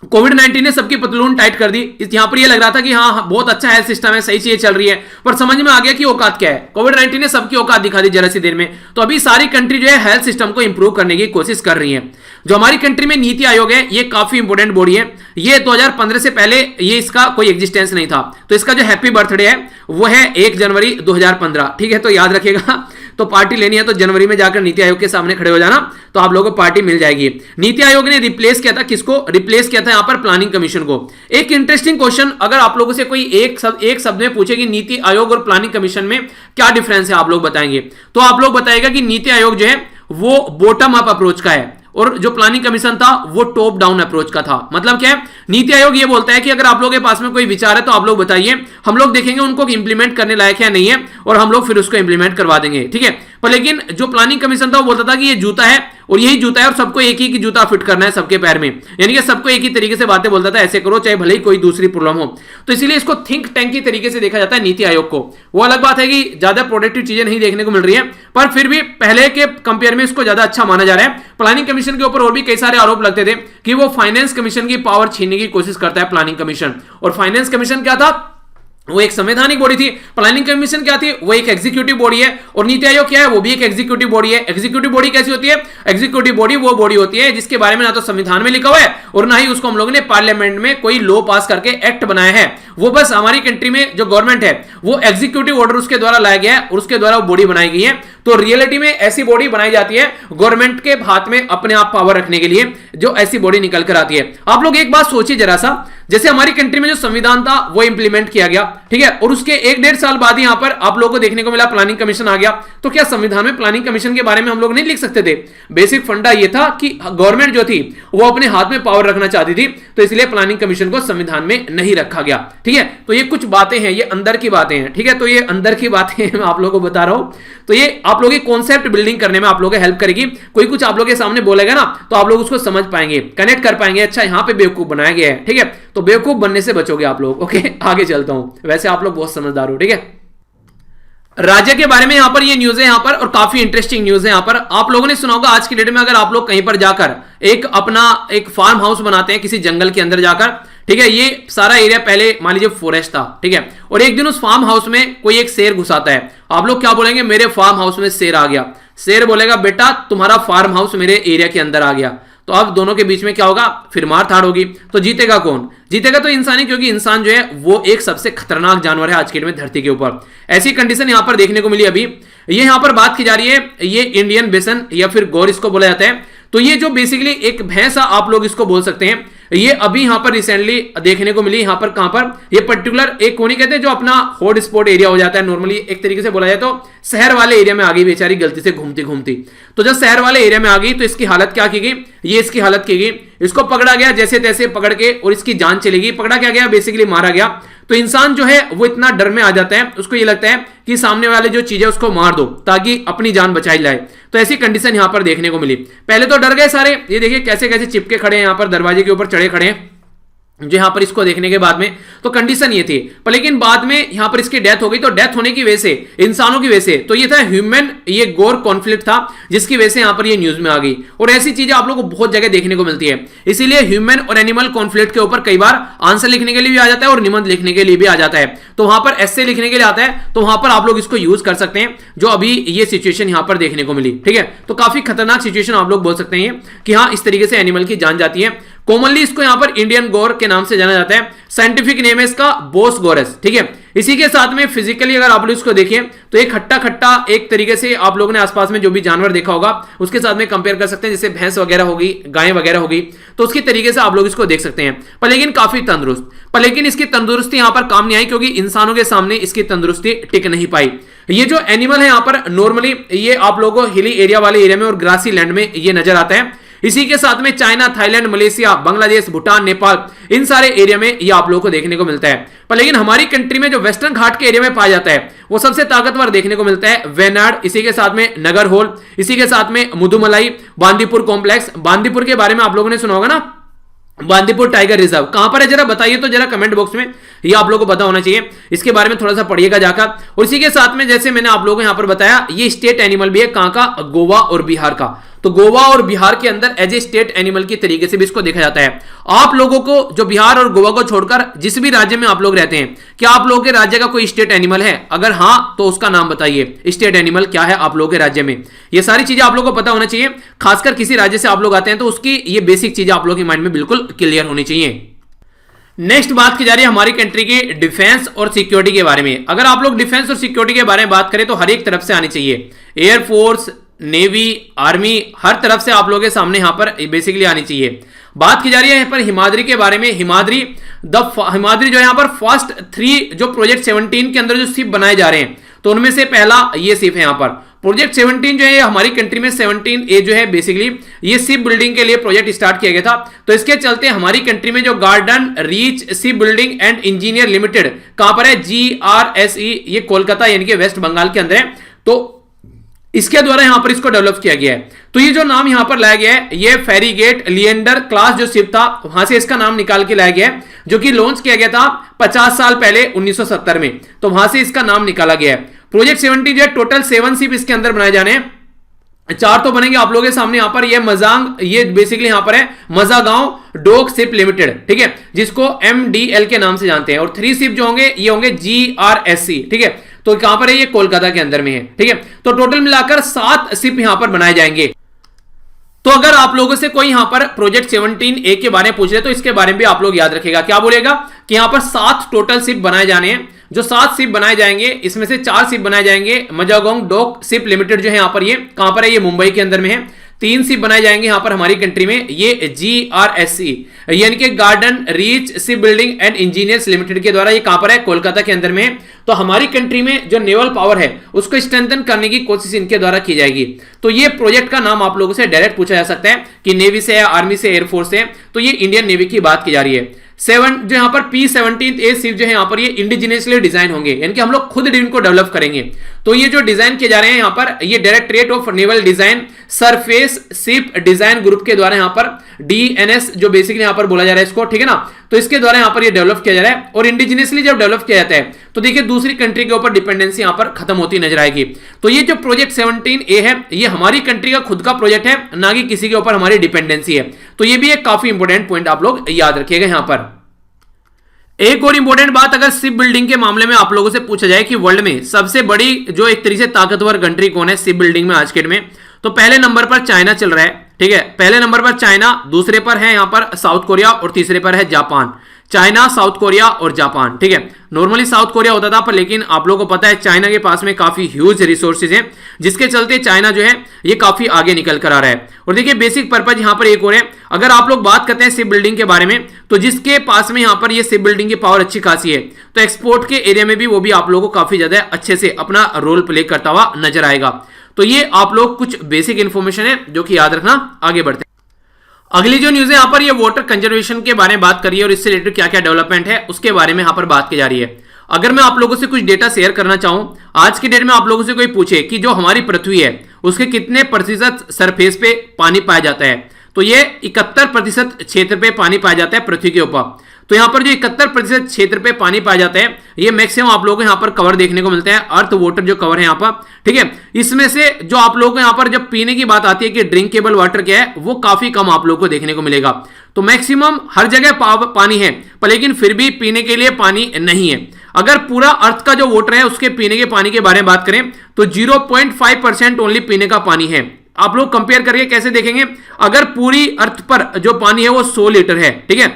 कोविड-19 ने सबकी पतलून टाइट कर दी। यहां पर ये लग रहा था कि हाँ बहुत अच्छा हेल्थ सिस्टम है, सही चीजें चल रही है, पर समझ में आ गया कि औकात क्या है। कोविड-19 ने सबकी औकात दिखा दी जरा सी देर में। तो अभी सारी कंट्री जो है हेल्थ सिस्टम को इंप्रूव करने की कोशिश कर रही है। जो हमारी कंट्री में नीति आयोग है, ये काफी इंपोर्टेंट बॉडी है। ये 2015 से पहले ये इसका कोई एग्जिस्टेंस नहीं था। तो इसका जो हैप्पी बर्थडे है वो है 1 जनवरी 2015। ठीक है, तो याद रखिएगा। तो पार्टी लेनी है तो जनवरी में जाकर नीति आयोग के सामने खड़े हो जाना, तो आप लोगों को पार्टी मिल जाएगी। नीति आयोग ने रिप्लेस किया था किसको? रिप्लेस किया था यहां पर प्लानिंग कमीशन को। एक इंटरेस्टिंग क्वेश्चन, अगर आप लोगों से कोई एक शब्द में पूछे कि नीति आयोग और प्लानिंग कमीशन में क्या डिफरेंस है, आप लोग बताएंगे, तो आप लोग बताएगा कि नीति आयोग जो है वो बॉटम अप अप्रोच का है और जो प्लानिंग कमीशन था वो टॉप डाउन अप्रोच का था। मतलब क्या है? नीति आयोग ये बोलता है कि अगर आप लोगों के पास में कोई विचार है तो आप लोग बताइए, हम लोग देखेंगे उनको इंप्लीमेंट करने लायक है नहीं है, और हम लोग फिर उसको इंप्लीमेंट करवा देंगे। ठीक है, पर लेकिन जो प्लानिंग कमीशन था वो बोलता था कि ये जूता है और यही जूता है और सबको एक ही की जूता फिट करना है सबके पैर में, यानी कि सबको एक ही तरीके से बातें बोलता था, ऐसे करो चाहे भले ही कोई दूसरी प्रॉब्लम हो। तो इसीलिए इसको थिंक टैंक की तरीके से देखा जाता है नीति आयोग को। वो अलग बात है कि ज्यादा प्रोडक्टिव चीजें नहीं देखने को मिल रही है, पर फिर भी पहले के कंपेयर में इसको ज्यादा अच्छा माना जा रहा है। प्लानिंग कमीशन के ऊपर और भी कई सारे आरोप लगते थे कि वो फाइनेंस कमीशन की पावर छीनने की कोशिश करता है प्लानिंग कमीशन। और फाइनेंस कमीशन क्या था? वो एक संवैधानिक बॉडी थी। प्लानिंग कमीशन क्या थी? वो एक एग्जीक्यूटिव बॉडी है। और नीति आयोग क्या है? वो भी एक एग्जीक्यूटिव बॉडी है। एग्जीक्यूटिव बॉडी कैसी होती है? एग्जीक्यूटिव बॉडी वो बॉडी होती है जिसके बारे में ना तो संविधान में लिखा हुआ है और ना ही उसको हम लोगों ने पार्लियामेंट में कोई लॉ पास करके एक्ट बनाया है। वो बस हमारी कंट्री में जो गवर्नमेंट है वो एग्जीक्यूटिव ऑर्डर उसके द्वारा लाया गया है और उसके द्वारा वो बॉडी बनाई गई है। तो रियलिटी में ऐसी बॉडी बनाई जाती है गवर्नमेंट के हाथ में अपने आप पावर रखने के लिए, जो ऐसी बॉडी निकल कर आती है। आप लोग एक बात सोचिए जरा सा, जैसे हमारी कंट्री में जो संविधान था वो इंप्लीमेंट किया गया, ठीक है, और उसके 1-1.5 साल बाद यहां पर आप लोगों को देखने को मिला प्लानिंग कमीशन आ गया। तो क्या संविधान में प्लानिंग कमीशन के बारे में हम लोग नहीं लिख सकते थे? बेसिक फंडा ये था कि गवर्नमेंट जो थी वो अपने हाथ में पावर रखना चाहती थी, तो इसलिए प्लानिंग कमीशन को संविधान में नहीं रखा गया। ठीक है, तो ये कुछ बातें हैं, ये अंदर की बातें हैं। ठीक है, तो ये अंदर की बातें मैं आप लोगों को बता रहा हूं, तो ये आप लोगों की कॉन्सेप्ट बिल्डिंग करने में आप लोगों को हेल्प करेगी। कोई कुछ आप लोगों के सामने बोलेगा ना तो आप लोग उसको समझ पाएंगे, कनेक्ट कर पाएंगे, अच्छा यहां पे बेवकूफ बनाया गया है। ठीक है, तो बेवकूफ बनने से बचोगे आप लोग। ओके, आगे चलता हूं। वैसे आप लोग बहुत समझदार हो। ठीक है, राज्य के बारे में यहां पर ये न्यूज है यहां पर, और काफी इंटरेस्टिंग न्यूज है यहां पर। आप लोगों ने सुना होगा आज की डेट में अगर आप लोग कहीं पर जाकर एक अपना एक फार्म हाउस बनाते हैं किसी जंगल के अंदर जाकर, ठीक है, ये सारा एरिया पहले मान लीजिए फॉरेस्ट था, ठीक है, और एक दिन उस फार्म हाउस में कोई एक शेर घुसाता है। आप लोग क्या बोलेंगे? मेरे फार्म हाउस में शेर आ गया। शेर बोलेगा बेटा तुम्हारा फार्म हाउस मेरे एरिया के अंदर आ गया। तो अब दोनों के बीच में क्या होगा? फिर मार धाड़ होगी। तो जीतेगा कौन? जीतेगा तो इंसान ही, क्योंकि इंसान जो है वो एक सबसे खतरनाक जानवर है आज के डेट में धरती के ऊपर। ऐसी कंडीशन यहां पर देखने को मिली अभी। ये यहां पर बात की जा रही है, ये इंडियन बेसन या फिर गौर इसको बोला जाता है। तो ये जो बेसिकली एक भैंस आप लोग इसको बोल सकते हैं, ये अभी यहां पर रिसेंटली देखने को मिली। यहां पर कहां पर? ये पर्टिकुलर एक कोनी कहते हैं जो अपना हॉट स्पॉट एरिया हो जाता है। नॉर्मली एक तरीके से बोला जाए तो शहर वाले एरिया में आ गई बेचारी गलती से घूमती घूमती। तो जब शहर वाले एरिया में आ गई तो इसकी हालत क्या की गई? ये इसकी हालत की गई, इसको पकड़ा गया जैसे तैसे पकड़ के और इसकी जान चली गई। पकड़ा क्या गया? बेसिकली मारा गया। तो इंसान जो है वो इतना डर में आ जाता है, उसको ये लगता है कि सामने वाले जो चीज है उसको मार दो ताकि अपनी जान बचाई जाए। तो ऐसी कंडीशन यहां पर देखने को मिली। पहले तो डर गए सारे, ये देखिए कैसे कैसे चिपके खड़े हैं, यहां पर दरवाजे के ऊपर चढ़े खड़े हैं जो यहां पर इसको देखने के बाद में। तो कंडीशन ये थी, पर लेकिन बाद में यहां पर इसकी डेथ हो गई। तो डेथ होने की वजह से, इंसानों की वजह से, तो ये था ह्यूमन ये गोर कॉन्फ्लिक्ट था जिसकी वजह से यहां पर ये न्यूज में आ गई। और ऐसी चीजें आप लोगों को बहुत जगह देखने को मिलती है। इसीलिए ह्यूमन और एनिमल कॉन्फ्लिक्ट के ऊपर कई बार आंसर लिखने के लिए भी आ जाता है और निबंध लिखने के लिए भी आ जाता है। तो वहां पर ऐसे लिखने के लिए आता है, तो वहां पर आप लोग इसको यूज कर सकते हैं, जो अभी ये सिचुएशन यहां पर देखने को मिली। ठीक है, तो काफी खतरनाक सिचुएशन आप लोग बोल सकते हैं कि हाँ इस तरीके से एनिमल की जान जाती है। कॉमनली इसको यहां पर इंडियन गौर के नाम से जाना जाता है। साइंटिफिक नेम है इसका बोस गोरस। ठीक है, इसी के साथ में फिजिकली अगर आप लोग इसको देखें तो एक खट्टा खट्टा एक तरीके से आप लोगों ने आसपास में जो भी जानवर देखा होगा उसके साथ में कंपेयर कर सकते हैं, जैसे भैंस वगैरह होगी, गाय वगैरह होगी, तो उसकी तरीके से आप लोग इसको देख सकते हैं। पर लेकिन काफी तंदुरुस्त, पर लेकिन इसकी तंदुरुस्ती यहां पर काम नहीं आई क्योंकि इंसानों के सामने इसकी तंदुरुस्ती टिक नहीं पाई। ये जो एनिमल है यहां पर नॉर्मली ये आप लोगों को हिली एरिया वाले एरिया में और ग्रासी लैंड में ये नजर आता है। इसी के साथ में China, Thailand, Malaysia, Bangladesh, Bhutan, Nepal, इन सारे एरिया में ये आप लोगों को देखने को मिलता है। पर लेकिन हमारी कंट्री में जो वेस्टर्न घाट के एरिया में पाया जाता है वो सबसे ताकतवर देखने को मिलता है वेनाड, इसी के साथ में नगरहोल, इसी के साथ में मुदुमलाई, बांदीपुर कॉम्प्लेक्स। बांदीपुर के बारे में आप लोगों ने सुना होगा ना, बांदीपुर टाइगर रिजर्व कहां पर है जरा बताइए तो जरा कमेंट बॉक्स में, ये आप लोगों को पता होना चाहिए। इसके बारे में थोड़ा सा पढ़िएगा जाकर। और इसी के साथ में जैसे मैंने आप लोगों को यहां पर बताया ये स्टेट एनिमल भी है कहां का? गोवा और बिहार का। तो गोवा और बिहार के अंदर एज ए स्टेट एनिमल की तरीके से भी इसको देखा जाता है। आप लोगों को जो बिहार और गोवा को छोड़कर जिस भी राज्य में आप लोग रहते हैं, क्या आप लोगों के राज्य का कोई स्टेट एनिमल है? अगर हां तो उसका नाम बताइए, स्टेट एनिमल क्या है आप लोगों के राज्य में। ये सारी चीजें आप लोगों को पता होना चाहिए, खासकर किसी राज्य से आप लोग आते हैं तो उसकी ये बेसिक चीजें आप लोगों के माइंड में बिल्कुल क्लियर होनी चाहिए। नेक्स्ट बात की जा रही है हमारी कंट्री की डिफेंस और सिक्योरिटी के बारे में। अगर आप लोग डिफेंस और सिक्योरिटी के बारे में बात करें तो हर एक तरफ से आनी चाहिए, एयरफोर्स, नेवी, आर्मी, हर तरफ से आप लोगों के सामने यहां पर बेसिकली आनी चाहिए। बात की जा रही है यहाँ पर हिमाद्री के बारे में। हिमाद्री जो यहाँ पर फर्स्ट 3 जो प्रोजेक्ट 17 के अंदर जो शिप बनाए जा रहे हैं, तो उनमें से पहला ये शिप है। यहाँ पर प्रोजेक्ट 17 जो है हमारी कंट्री में 17A जो है बेसिकली ये शिप बिल्डिंग के लिए प्रोजेक्ट स्टार्ट किया गया था। तो इसके चलते हमारी कंट्री में जो garden reach ship building and engineer limited कहां पर है? GRSE, ये कोलकाता यानी कि वेस्ट बंगाल के अंदर है। तो इसके द्वारा यहां पर इसको डेवलप किया गया है। तो ये जो नाम यहां पर लाया गया है, ये फेरीगेट लिएंडर क्लास जो शिप था वहां से इसका नाम निकाल के लाया गया है, जो कि लॉन्च किया गया था 50 साल पहले 1970 में। तो वहां से इसका नाम निकाला गया है। प्रोजेक्ट 17 जो है टोटल 7 शिप इसके अंदर बनाए जाने हैं। 4 तो बनेंगे आप लोगों के सामने यहां पर। ये मजांग, ये बेसिकली यहां पर है मजागांव डोक शिप लिमिटेड, ठीक है, जिसको MDL के नाम से जानते हैं। और 3 शिप जो होंगे ये होंगे GRSE, ठीक है। तो कहां पर है? ये कोलकाता के अंदर में है, ठीक है। तो टोटल मिलाकर 7 शिप यहां पर बनाए जाएंगे। तो अगर आप लोगों से कोई यहां पर प्रोजेक्ट 17A के बारे में पूछ रहे तो इसके बारे में भी आप लोग याद रखेगा। क्या बोलेगा कि यहां पर 7 टोटल शिप बनाए जाने हैं। जो 7 शिप बनाए जाएंगे इसमें से 4 शिप बनाए जाएंगे मजागोंग डोक शिप लिमिटेड जो है यहां पर, ये कहां पर है? ये मुंबई के अंदर में है। 3 शिप बनाए जाएंगे यहां पर हमारी कंट्री में, ये GRSE यानी कि garden reach ship building and engineers limited के द्वारा। ये कहां पर है? कोलकाता के अंदर में है। तो हमारी कंट्री में जो नेवल पावर है उसको स्ट्रेंथन करने की कोशिश इनके द्वारा की जाएगी। तो ये प्रोजेक्ट का नाम आप लोगों से डायरेक्ट पूछा जा सकता है कि नेवी से है, आर्मी से, एयरफोर्स से। तो ये इंडियन नेवी की बात की जा रही है। 7 जो यहाँ पर P-17A शिप जो है यहाँ पर ये इंडिजिनियसली डिजाइन होंगे, यानी कि हम लोग खुद इनको डेवलप करेंगे। तो ये जो डिजाइन किए जा रहे हैं यहाँ पर, ये directorate of naval design surface ship design group के द्वारा यहाँ पर DNS जो बेसिकली यहाँ पर बोला जा रहा है इसको, ठीक है ना। तो इसके द्वारा यहाँ पर ये डेवलप किया जा रहा है। और इंडिजिनियसली जब डेवलप किया जाता है तो देखिए दूसरी कंट्री के ऊपर डिपेंडेंसी यहाँ पर खत्म होती नजर आएगी। तो ये जो प्रोजेक्ट 17A है ये हमारी कंट्री का खुद का प्रोजेक्ट है, ना कि किसी के ऊपर हमारी डिपेंडेंसी है। तो ये भी एक काफी इंपॉर्टेंट पॉइंट आप लोग याद रखिएगा यहां पर। एक और इंपॉर्टेंट बात अगर शिप बिल्डिंग के मामले में आप लोगों से पूछा जाए कि वर्ल्ड में सबसे बड़ी जो एक तरीके से ताकतवर कंट्री कौन है शिप बिल्डिंग में आज के डेट में, तो पहले नंबर पर चाइना चल रहा है, ठीक है। पहले नंबर पर चाइना, दूसरे पर है यहां पर साउथ कोरिया और तीसरे पर है जापान। चाइना, साउथ कोरिया और जापान, ठीक है। नॉर्मली साउथ कोरिया होता था पर लेकिन आप लोगों को पता है चाइना के पास में काफी ह्यूज रिसोर्सेज हैं, जिसके चलते चाइना जो है ये काफी आगे निकल कर आ रहा है। और देखिए बेसिक पर्पज यहां पर एक और है, अगर आप लोग बात करते हैं शिप बिल्डिंग के बारे में, तो जिसके पास में यहां पर ये शिप बिल्डिंग की पावर अच्छी खासी है, तो एक्सपोर्ट के एरिया में भी वो भी आप लोगों को काफी ज्यादा अच्छे से अपना रोल प्ले करता हुआ नजर आएगा। तो ये आप लोग कुछ बेसिक इंफॉर्मेशन है जो कि याद रखना। आगे बढ़ते हैं। अगली जो न्यूज है यहाँ पर ये वाटर कंजर्वेशन के बारे में बात करिए और इससे रिलेटेड क्या क्या डेवलपमेंट है उसके बारे में यहाँ पर बात की जा रही है। अगर मैं आप लोगों से कुछ डेटा शेयर करना चाहूं, आज के डेट में आप लोगों से कोई पूछे कि जो हमारी पृथ्वी है उसके कितने प्रतिशत सरफेस पे पानी पाया जाता है, तो ये 71% क्षेत्र पे पानी पाया जाता है पृथ्वी के ऊपर। तो यहां पर जो 71% क्षेत्र पे पानी पाया जाता है ये मैक्सिमम आप लोगों को यहां पर कवर देखने को मिलता है, अर्थ वाटर जो कवर है यहां पर, ठीक है। इसमें से जो आप लोगों को यहां पर जब पीने की बात आती है कि ड्रिंकेबल वाटर क्या है, वो काफी कम आप लोगों को देखने को मिलेगा। तो मैक्सिमम हर जगह पानी है पर लेकिन फिर भी पीने के लिए पानी नहीं है। अगर पूरा अर्थ का जो वाटर है उसके पीने के पानी के बारे में बात करें तो 0.5% ओनली पीने का पानी है। आप लोग कंपेयर करके कैसे देखेंगे, अगर पूरी अर्थ पर जो पानी है वो 100 लीटर है, ठीक है।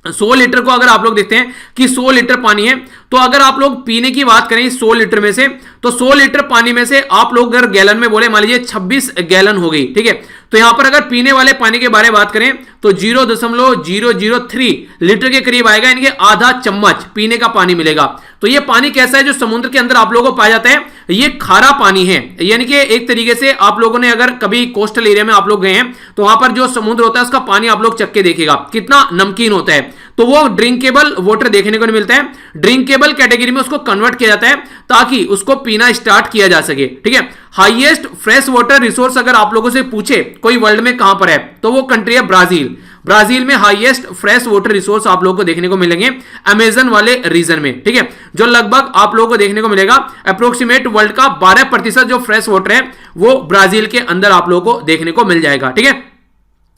100 लीटर को अगर आप लोग देखते हैं कि 100 लीटर पानी है, तो अगर आप लोग पीने की बात करें 100 लीटर में से, तो 100 लीटर पानी में से आप लोग अगर गैलन में बोले मान लीजिए 26 गैलन हो गई, ठीक है। तो यहां पर अगर पीने वाले पानी के बारे में बात करें तो 0.003 लीटर के करीब आएगा, यानी कि आधा चम्मच पीने का पानी मिलेगा। तो ये पानी कैसा है जो समुद्र के अंदर आप लोगों को पाया जाता है, ये खारा पानी है। यानी कि एक तरीके से आप लोगों ने अगर कभी कोस्टल एरिया में आप लोग गए हैं तो वहां पर जो समुद्र होता है उसका पानी आप लोग चख के देखिएगा कितना नमकीन होता है। तो वो ड्रिंकेबल वाटर देखने को नहीं मिलता है, ड्रिंकेबल कैटेगरी में उसको कन्वर्ट किया जाता है ताकि उसको पीना स्टार्ट किया जा सके, ठीक है। हाईएस्ट फ्रेश वाटर रिसोर्स अगर आप लोगों से पूछे कोई वर्ल्ड में कहां पर है, तो वो कंट्री है ब्राजील। ब्राजील में हाईएस्ट फ्रेश वाटर रिसोर्स आप लोगों को देखने को मिलेंगे अमेजन वाले रीजन में, ठीक है, जो लगभग आप लोगों को देखने को मिलेगा अप्रोक्सीमेट वर्ल्ड का 12% जो फ्रेश वाटर है वो ब्राजील के अंदर आप लोगों को देखने को मिल जाएगा, ठीक है।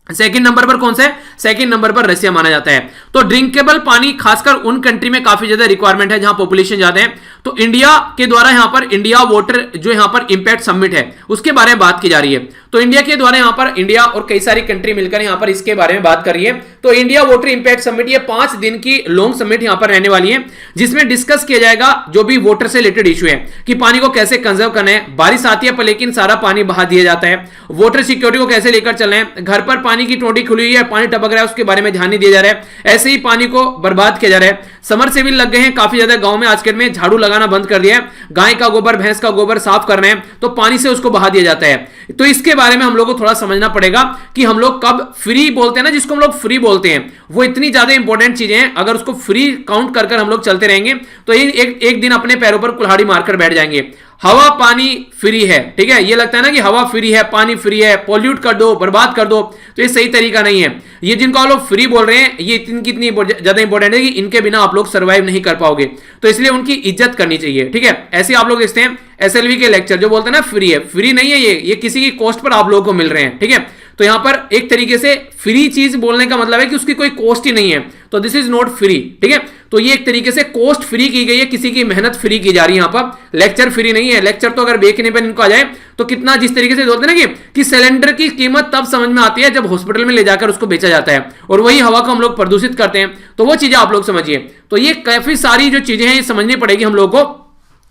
सेकंड नंबर पर कौन सा है? सेकंड नंबर पर रशिया माना जाता है। तो ड्रिंकेबल पानी खासकर उन कंट्री में काफी ज्यादा रिक्वायरमेंट है जहां पॉपुलेशन ज्यादा है। तो इंडिया के द्वारा यहां पर इंडिया वाटर जो यहां पर इंपैक्ट समिट है उसके बारे में बात की जा रही है। तो इंडिया के द्वारा यहां पर इंडिया और कई सारी कंट्री मिलकर यहां पर इसके बारे में बात कर रही है। तो इंडिया वाटर इंपैक्ट समिट ये 5 दिन की लॉन्ग समिट यहां पर रहने वाली है, जिसमें डिस्कस किया जाएगा जो भी वाटर से रिलेटेड इशू है कि पानी को कैसे कंजर्व करना है। बारिश आती है पर लेकिन सारा पानी बहा दिया जाता है। वाटर सिक्योरिटी को कैसे लेकर चलना है। घर पर पानी की टोटी खुली हुई है, पानी टपक रहा है, उसके बारे में ध्यान नहीं दिया जा रहा है। ऐसे ही पानी को बर्बाद किया जा रहा है। समर सेविल लग गए हैं काफी ज्यादा गांव में, आजकल में झाड़ू लगाना बंद कर दिया है। गाय का गोबर भैंस का गोबर साफ करना है तो पानी से उसको बहा दिया जाता है। तो इसके बारे में हम लोग को थोड़ा समझना पड़ेगा कि हम लोग कब फ्री बोलते हैं ना, जिसको हम लोग फ्री बोलते हैं, वो इतनी ज्यादा इंपॉर्टेंट चीजें हैं। अगर उसको फ्री काउंट कर हम लोग चलते रहेंगे तो एक दिन अपने पैरों पर कुल्हाड़ी मारकर बैठ जाएंगे। हवा पानी फ्री है, ठीक है, ये लगता है ना कि हवा फ्री है, पानी फ्री है, पॉल्यूट कर दो, बर्बाद कर दो, तो ये सही तरीका नहीं है। ये जिनको आप लोग फ्री बोल रहे हैं ये कितनी ज्यादा इंपॉर्टेंट है कि इनके बिना आप लोग सर्वाइव नहीं कर पाओगे, तो इसलिए उनकी इज्जत करनी चाहिए, ठीक है। ऐसे आप लोग देखते हैं एसएलवी के लेक्चर जो बोलते हैं ना फ्री है, फ्री नहीं है, ये किसी की कॉस्ट पर आप लोगों को मिल रहे हैं, ठीक है। तो यहां पर एक तरीके से फ्री चीज बोलने का मतलब है कि उसकी कोई कॉस्ट ही नहीं है, तो दिस इज नॉट फ्री, ठीक है। तो ये एक तरीके से कॉस्ट फ्री की गई है, किसी की मेहनत फ्री की जा रही है। यहां पर लेक्चर फ्री नहीं है। लेक्चर तो अगर बेचने पर इनको आ जाए तो कितना, जिस तरीके से बोलते हैं ना कि सिलेंडर की कीमत तब समझ में आती है जब हॉस्पिटल में ले जाकर उसको बेचा जाता है, और वही हवा को हम लोग प्रदूषित करते हैं। तो वो चीजें आप लोग समझिए। तो ये काफी सारी जो चीजें हैं ये समझनी पड़ेगी हम लोग को।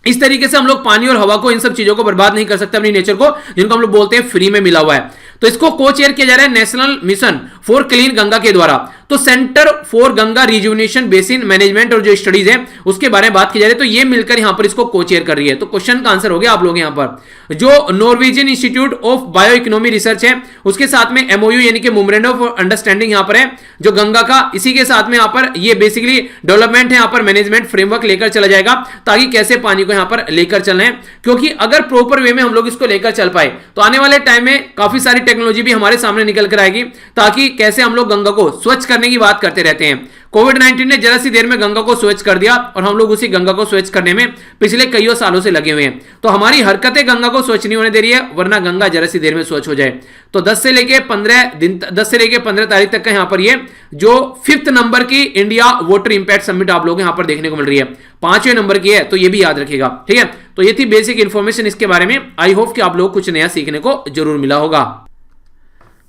इस तरीके से हम लोग पानी और हवा को, इन सब चीजों को बर्बाद नहीं कर सकते, अपनी नेचर को, जिनको हम लोग बोलते हैं फ्री में मिला हुआ है। तो इसको को चेयर किया जा रहा है national mission for clean Ganga के द्वारा। तो centre for Ganga rejuvenation basin management और जो स्टडीज है उसके बारे में बात की जा रही है। तो ये मिलकर यहां पर इसको को चेयर कर रही है। तो क्वेश्चन का आंसर हो गया आप लोग यहां पर जो Norwegian institute of bio economy research है उसके साथ में एमओयू यानी कि मेमोरेंडम ऑफ अंडरस्टैंडिंग यहां पर है जो गंगा का, इसी के साथ में यहां पर ये बेसिकली डेवलपमेंट है, यहां पर मैनेजमेंट फ्रेमवर्क लेकर चला जाएगा ताकि कैसे पानी को यहां पर लेकर चलना है। क्योंकि अगर प्रॉपर वे में हम लोग इसको लेकर चल पाए तो आने वाले टाइम में काफी सारी टेक्नोलॉजी भी हमारे सामने निकल कर आएगी, ताकि कैसे हम लोग गंगा को स्वच्छ करने की बात करते रहते हैं। कोविड-19 ने जरा सी देर में गंगा को स्वच्छ कर दिया और हम लोग उसी गंगा को स्वच्छ करने में पिछले कई सालों से लगे हुए हैं। तो हमारी हरकतें गंगा को स्वच्छ नहीं होने दे रही है, वरना गंगा जरा सी देर में स्वच्छ हो जाए। तो 10 से लेके 15 तारीख तक का यहां पर ये जो 5th नंबर की इंडिया वाटर इंपैक्ट समिट आप लोग यहां पर देखने को मिल रही है, 5वें नंबर की है, तो ये भी याद रखिएगा, ठीक है। तो ये थी बेसिक इंफॉर्मेशन इसके बारे में। आई होप कि आप लोग कुछ नया सीखने को जरूर मिला होगा।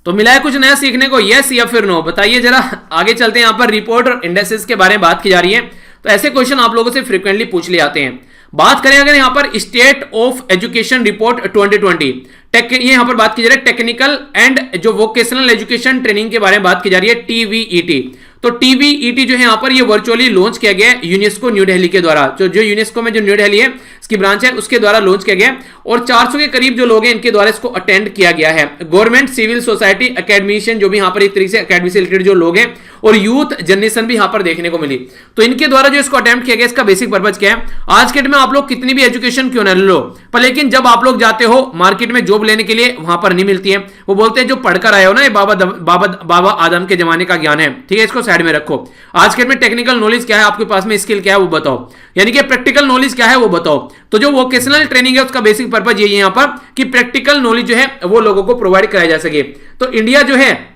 तो मिला है कुछ नया सीखने को, यस या फिर नो, बताइए जरा। आगे चलते हैं, यहां पर रिपोर्ट और इंडेक्सेस के बारे में बात की जा रही है। तो ऐसे क्वेश्चन आप लोगों से फ्रीक्वेंटली पूछ लिए जाते हैं। बात करें अगर यहां पर स्टेट ऑफ एजुकेशन रिपोर्ट 2020, ये यहां पर बात की जा रही है टेक्निकल एंड जो वोकेशनल एजुकेशन ट्रेनिंग के बारे में बात की जा रही है, टीवीईटी। तो टीवीईटी जो है यहां पर ये वर्चुअली लॉन्च किया गया है यूनेस्को न्यू दिल्ली के द्वारा। जो यूनेस्को में जो न्यू दिल्ली है इसकी ब्रांच है उसके द्वारा लॉन्च किया गया और 400 के करीब जो लोग हैं इनके द्वारा इसको अटेंड किया गया है। गवर्नमेंट, सिविल सोसाइटी, एकेडमिशियन जो भी यहां पर एक तरीके से एकेडमी से रिलेटेड जो लोग हैं और यूथ जनरेशन भी यहां पर देखने को मिली। तो इनके द्वारा जो इसको अटेम्प्ट किया गया, इसका बेसिक पर्पज क्या है? आज के डेट में आप लोग कितनी भी एजुकेशन क्यों ना ले लो, पर लेकिन जब आप लोग जाते हो मार्केट में जॉब लेने के लिए वहां पर नहीं मिलती है। वो बोलते हैं जो पढ़कर आए हो ना, ये बाबा आदम के जमाने का ज्ञान है, ठीक है, इसको साइड में रखो। आज के डेट में टेक्निकल नॉलेज क्या है आपके पास में, स्किल क्या है वो बताओ, यानी कि प्रैक्टिकल नॉलेज क्या है वो बताओ। तो जो वोकेशनल ट्रेनिंग है उसका बेसिक पर्पज यही है यहां पर कि प्रैक्टिकल नॉलेज जो है वो लोगों को प्रोवाइड कराया जा सके। तो इंडिया जो है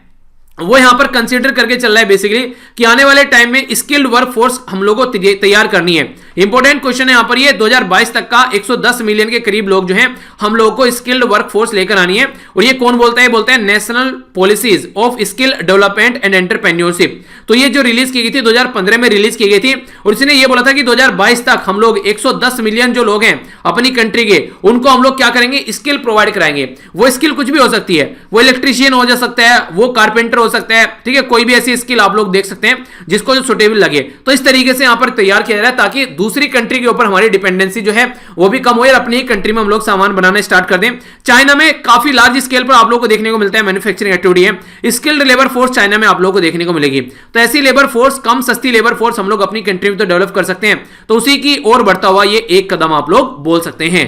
वो यहां पर कंसीडर करके चल रहा है बेसिकली कि आने वाले टाइम में स्किल्ड वर्कफोर्स हम लोगों को तैयार करनी है। इंपॉर्टेंट क्वेश्चन है यहां पर ये 2022 तक का 110 मिलियन के करीब लोग जो हैं हम लोगों को स्किल्ड वर्कफोर्स लेकर आनी है। और ये कौन बोलता है? बोलता है national policies of skill development and entrepreneurship. तो ये जो रिलीज की गई थी 2015 में रिलीज की गई थी और इसने ये बोला था कि 2022 तक हम लोग 110 मिलियन जो लोग हैं अपनी कंट्री के, उनको हम लोग क्या करेंगे? स्किल प्रोवाइड कराएंगे। वो स्किल कुछ भी हो सकती है, वो इलेक्ट्रीशियन हो जा सकता है, वो कारपेंटर हो सकता है, ठीक है, कोई भी ऐसी स्किल आप लोग देख सकते हैं जिसको जो सुटेबल लगे। तो इस तरीके से यहां पर तैयार किया जा रहा है ताकि दूसरी कंट्री के ऊपर हमारी डिपेंडेंसी जो है वो भी कम हो और अपनी ही कंट्री में हम लोग सामान बनाना स्टार्ट कर दें। चाइना में काफी लार्ज स्केल पर आप लोगों को देखने को मिलता है मैन्युफैक्चरिंग एक्टिविटी है। स्किल्ड लेबर फोर्स चाइना में आप लोगों को देखने को मिलेगी। तो ऐसी लेबर फोर्स, कम सस्ती लेबर फोर्स हम लोग अपनी कंट्री में तो डेवलप कर सकते हैं। तो उसी की ओर बढ़ता हुआ ये एक कदम आप लोग बोल सकते हैं।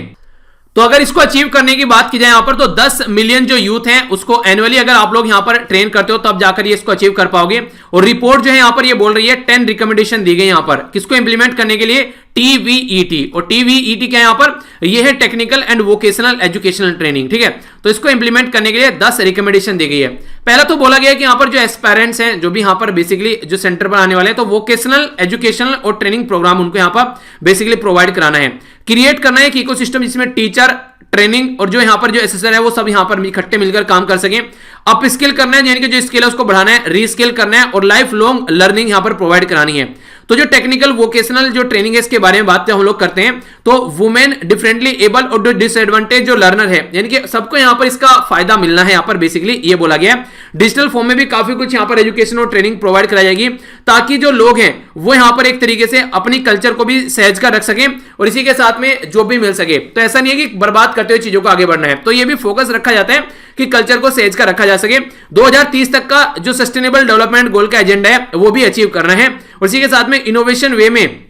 तो अगर इसको अचीव करने की बात की जाए यहां पर, तो 10 मिलियन जो यूथ हैं उसको एनुअली अगर आप लोग यहां पर ट्रेन करते हो तब जाकर ये इसको अचीव कर पाओगे। और रिपोर्ट जो है यहां पर ये बोल रही है 10 रिकमेंडेशन दी गई यहां पर किसको इंप्लीमेंट करने के लिए, टीवीईटी। और टीवीईटी क्या है यहां पर, ये है technical and vocational educational training, ठीक है। तो इसको इंप्लीमेंट करने के लिए 10 रिकमेंडेशन दी गई है। पहला तो बोला गया कि यहां पर जो एस्पायरेंट्स हैं, जो भी यहां पर बेसिकली जो सेंटर पर आने वाले हैं, तो वोकेशनल एजुकेशनल और ट्रेनिंग प्रोग्राम उनको यहां पर बेसिकली प्रोवाइड कराना है, क्रिएट करना है एक इकोसिस्टम जिसमें टीचर, ट्रेनिंग और जो यहां पर जो एसेसर है वो सब यहां पर इकट्ठे मिलकर काम कर सकें। अप स्किल करना है, यानी कि जो स्किल है उसको बढ़ाना है, रीस्किल करना है और लाइफ लॉन्ग लर्निंग यहां पर प्रोवाइड करानी है। तो जो टेक्निकल वोकेशनल जो ट्रेनिंग है इसके बारे में बात हम लोग करते हैं, तो वुमेन, डिफरेंटली एबल और जो डिसएडवांटेज जो लर्नर है, यानी कि सबको यहां पर इसका फायदा मिलना है, यहां पर बेसिकली ये बोला गया है। डिजिटल फॉर्म में भी काफी कुछ यहां पर एजुकेशन और ट्रेनिंग प्रोवाइड कराई जाएगी ताकि जो लोग हैं वो यहां पर एक तरीके से अपनी कल्चर को भी सहज कर रख सकें और इसी के साथ में जॉब भी मिल सके। तो ऐसा नहीं है कि बर्बाद करते हुए चीजों को आगे बढ़ना है, तो ये भी फोकस रखा जाता है कि कल्चर को सहज कर रखा जा सके। 2030 तक का जो सस्टेनेबल डेवलपमेंट गोल का एजेंडा है वो भी अचीव करना है और इसी के साथ में इनोवेशन वे में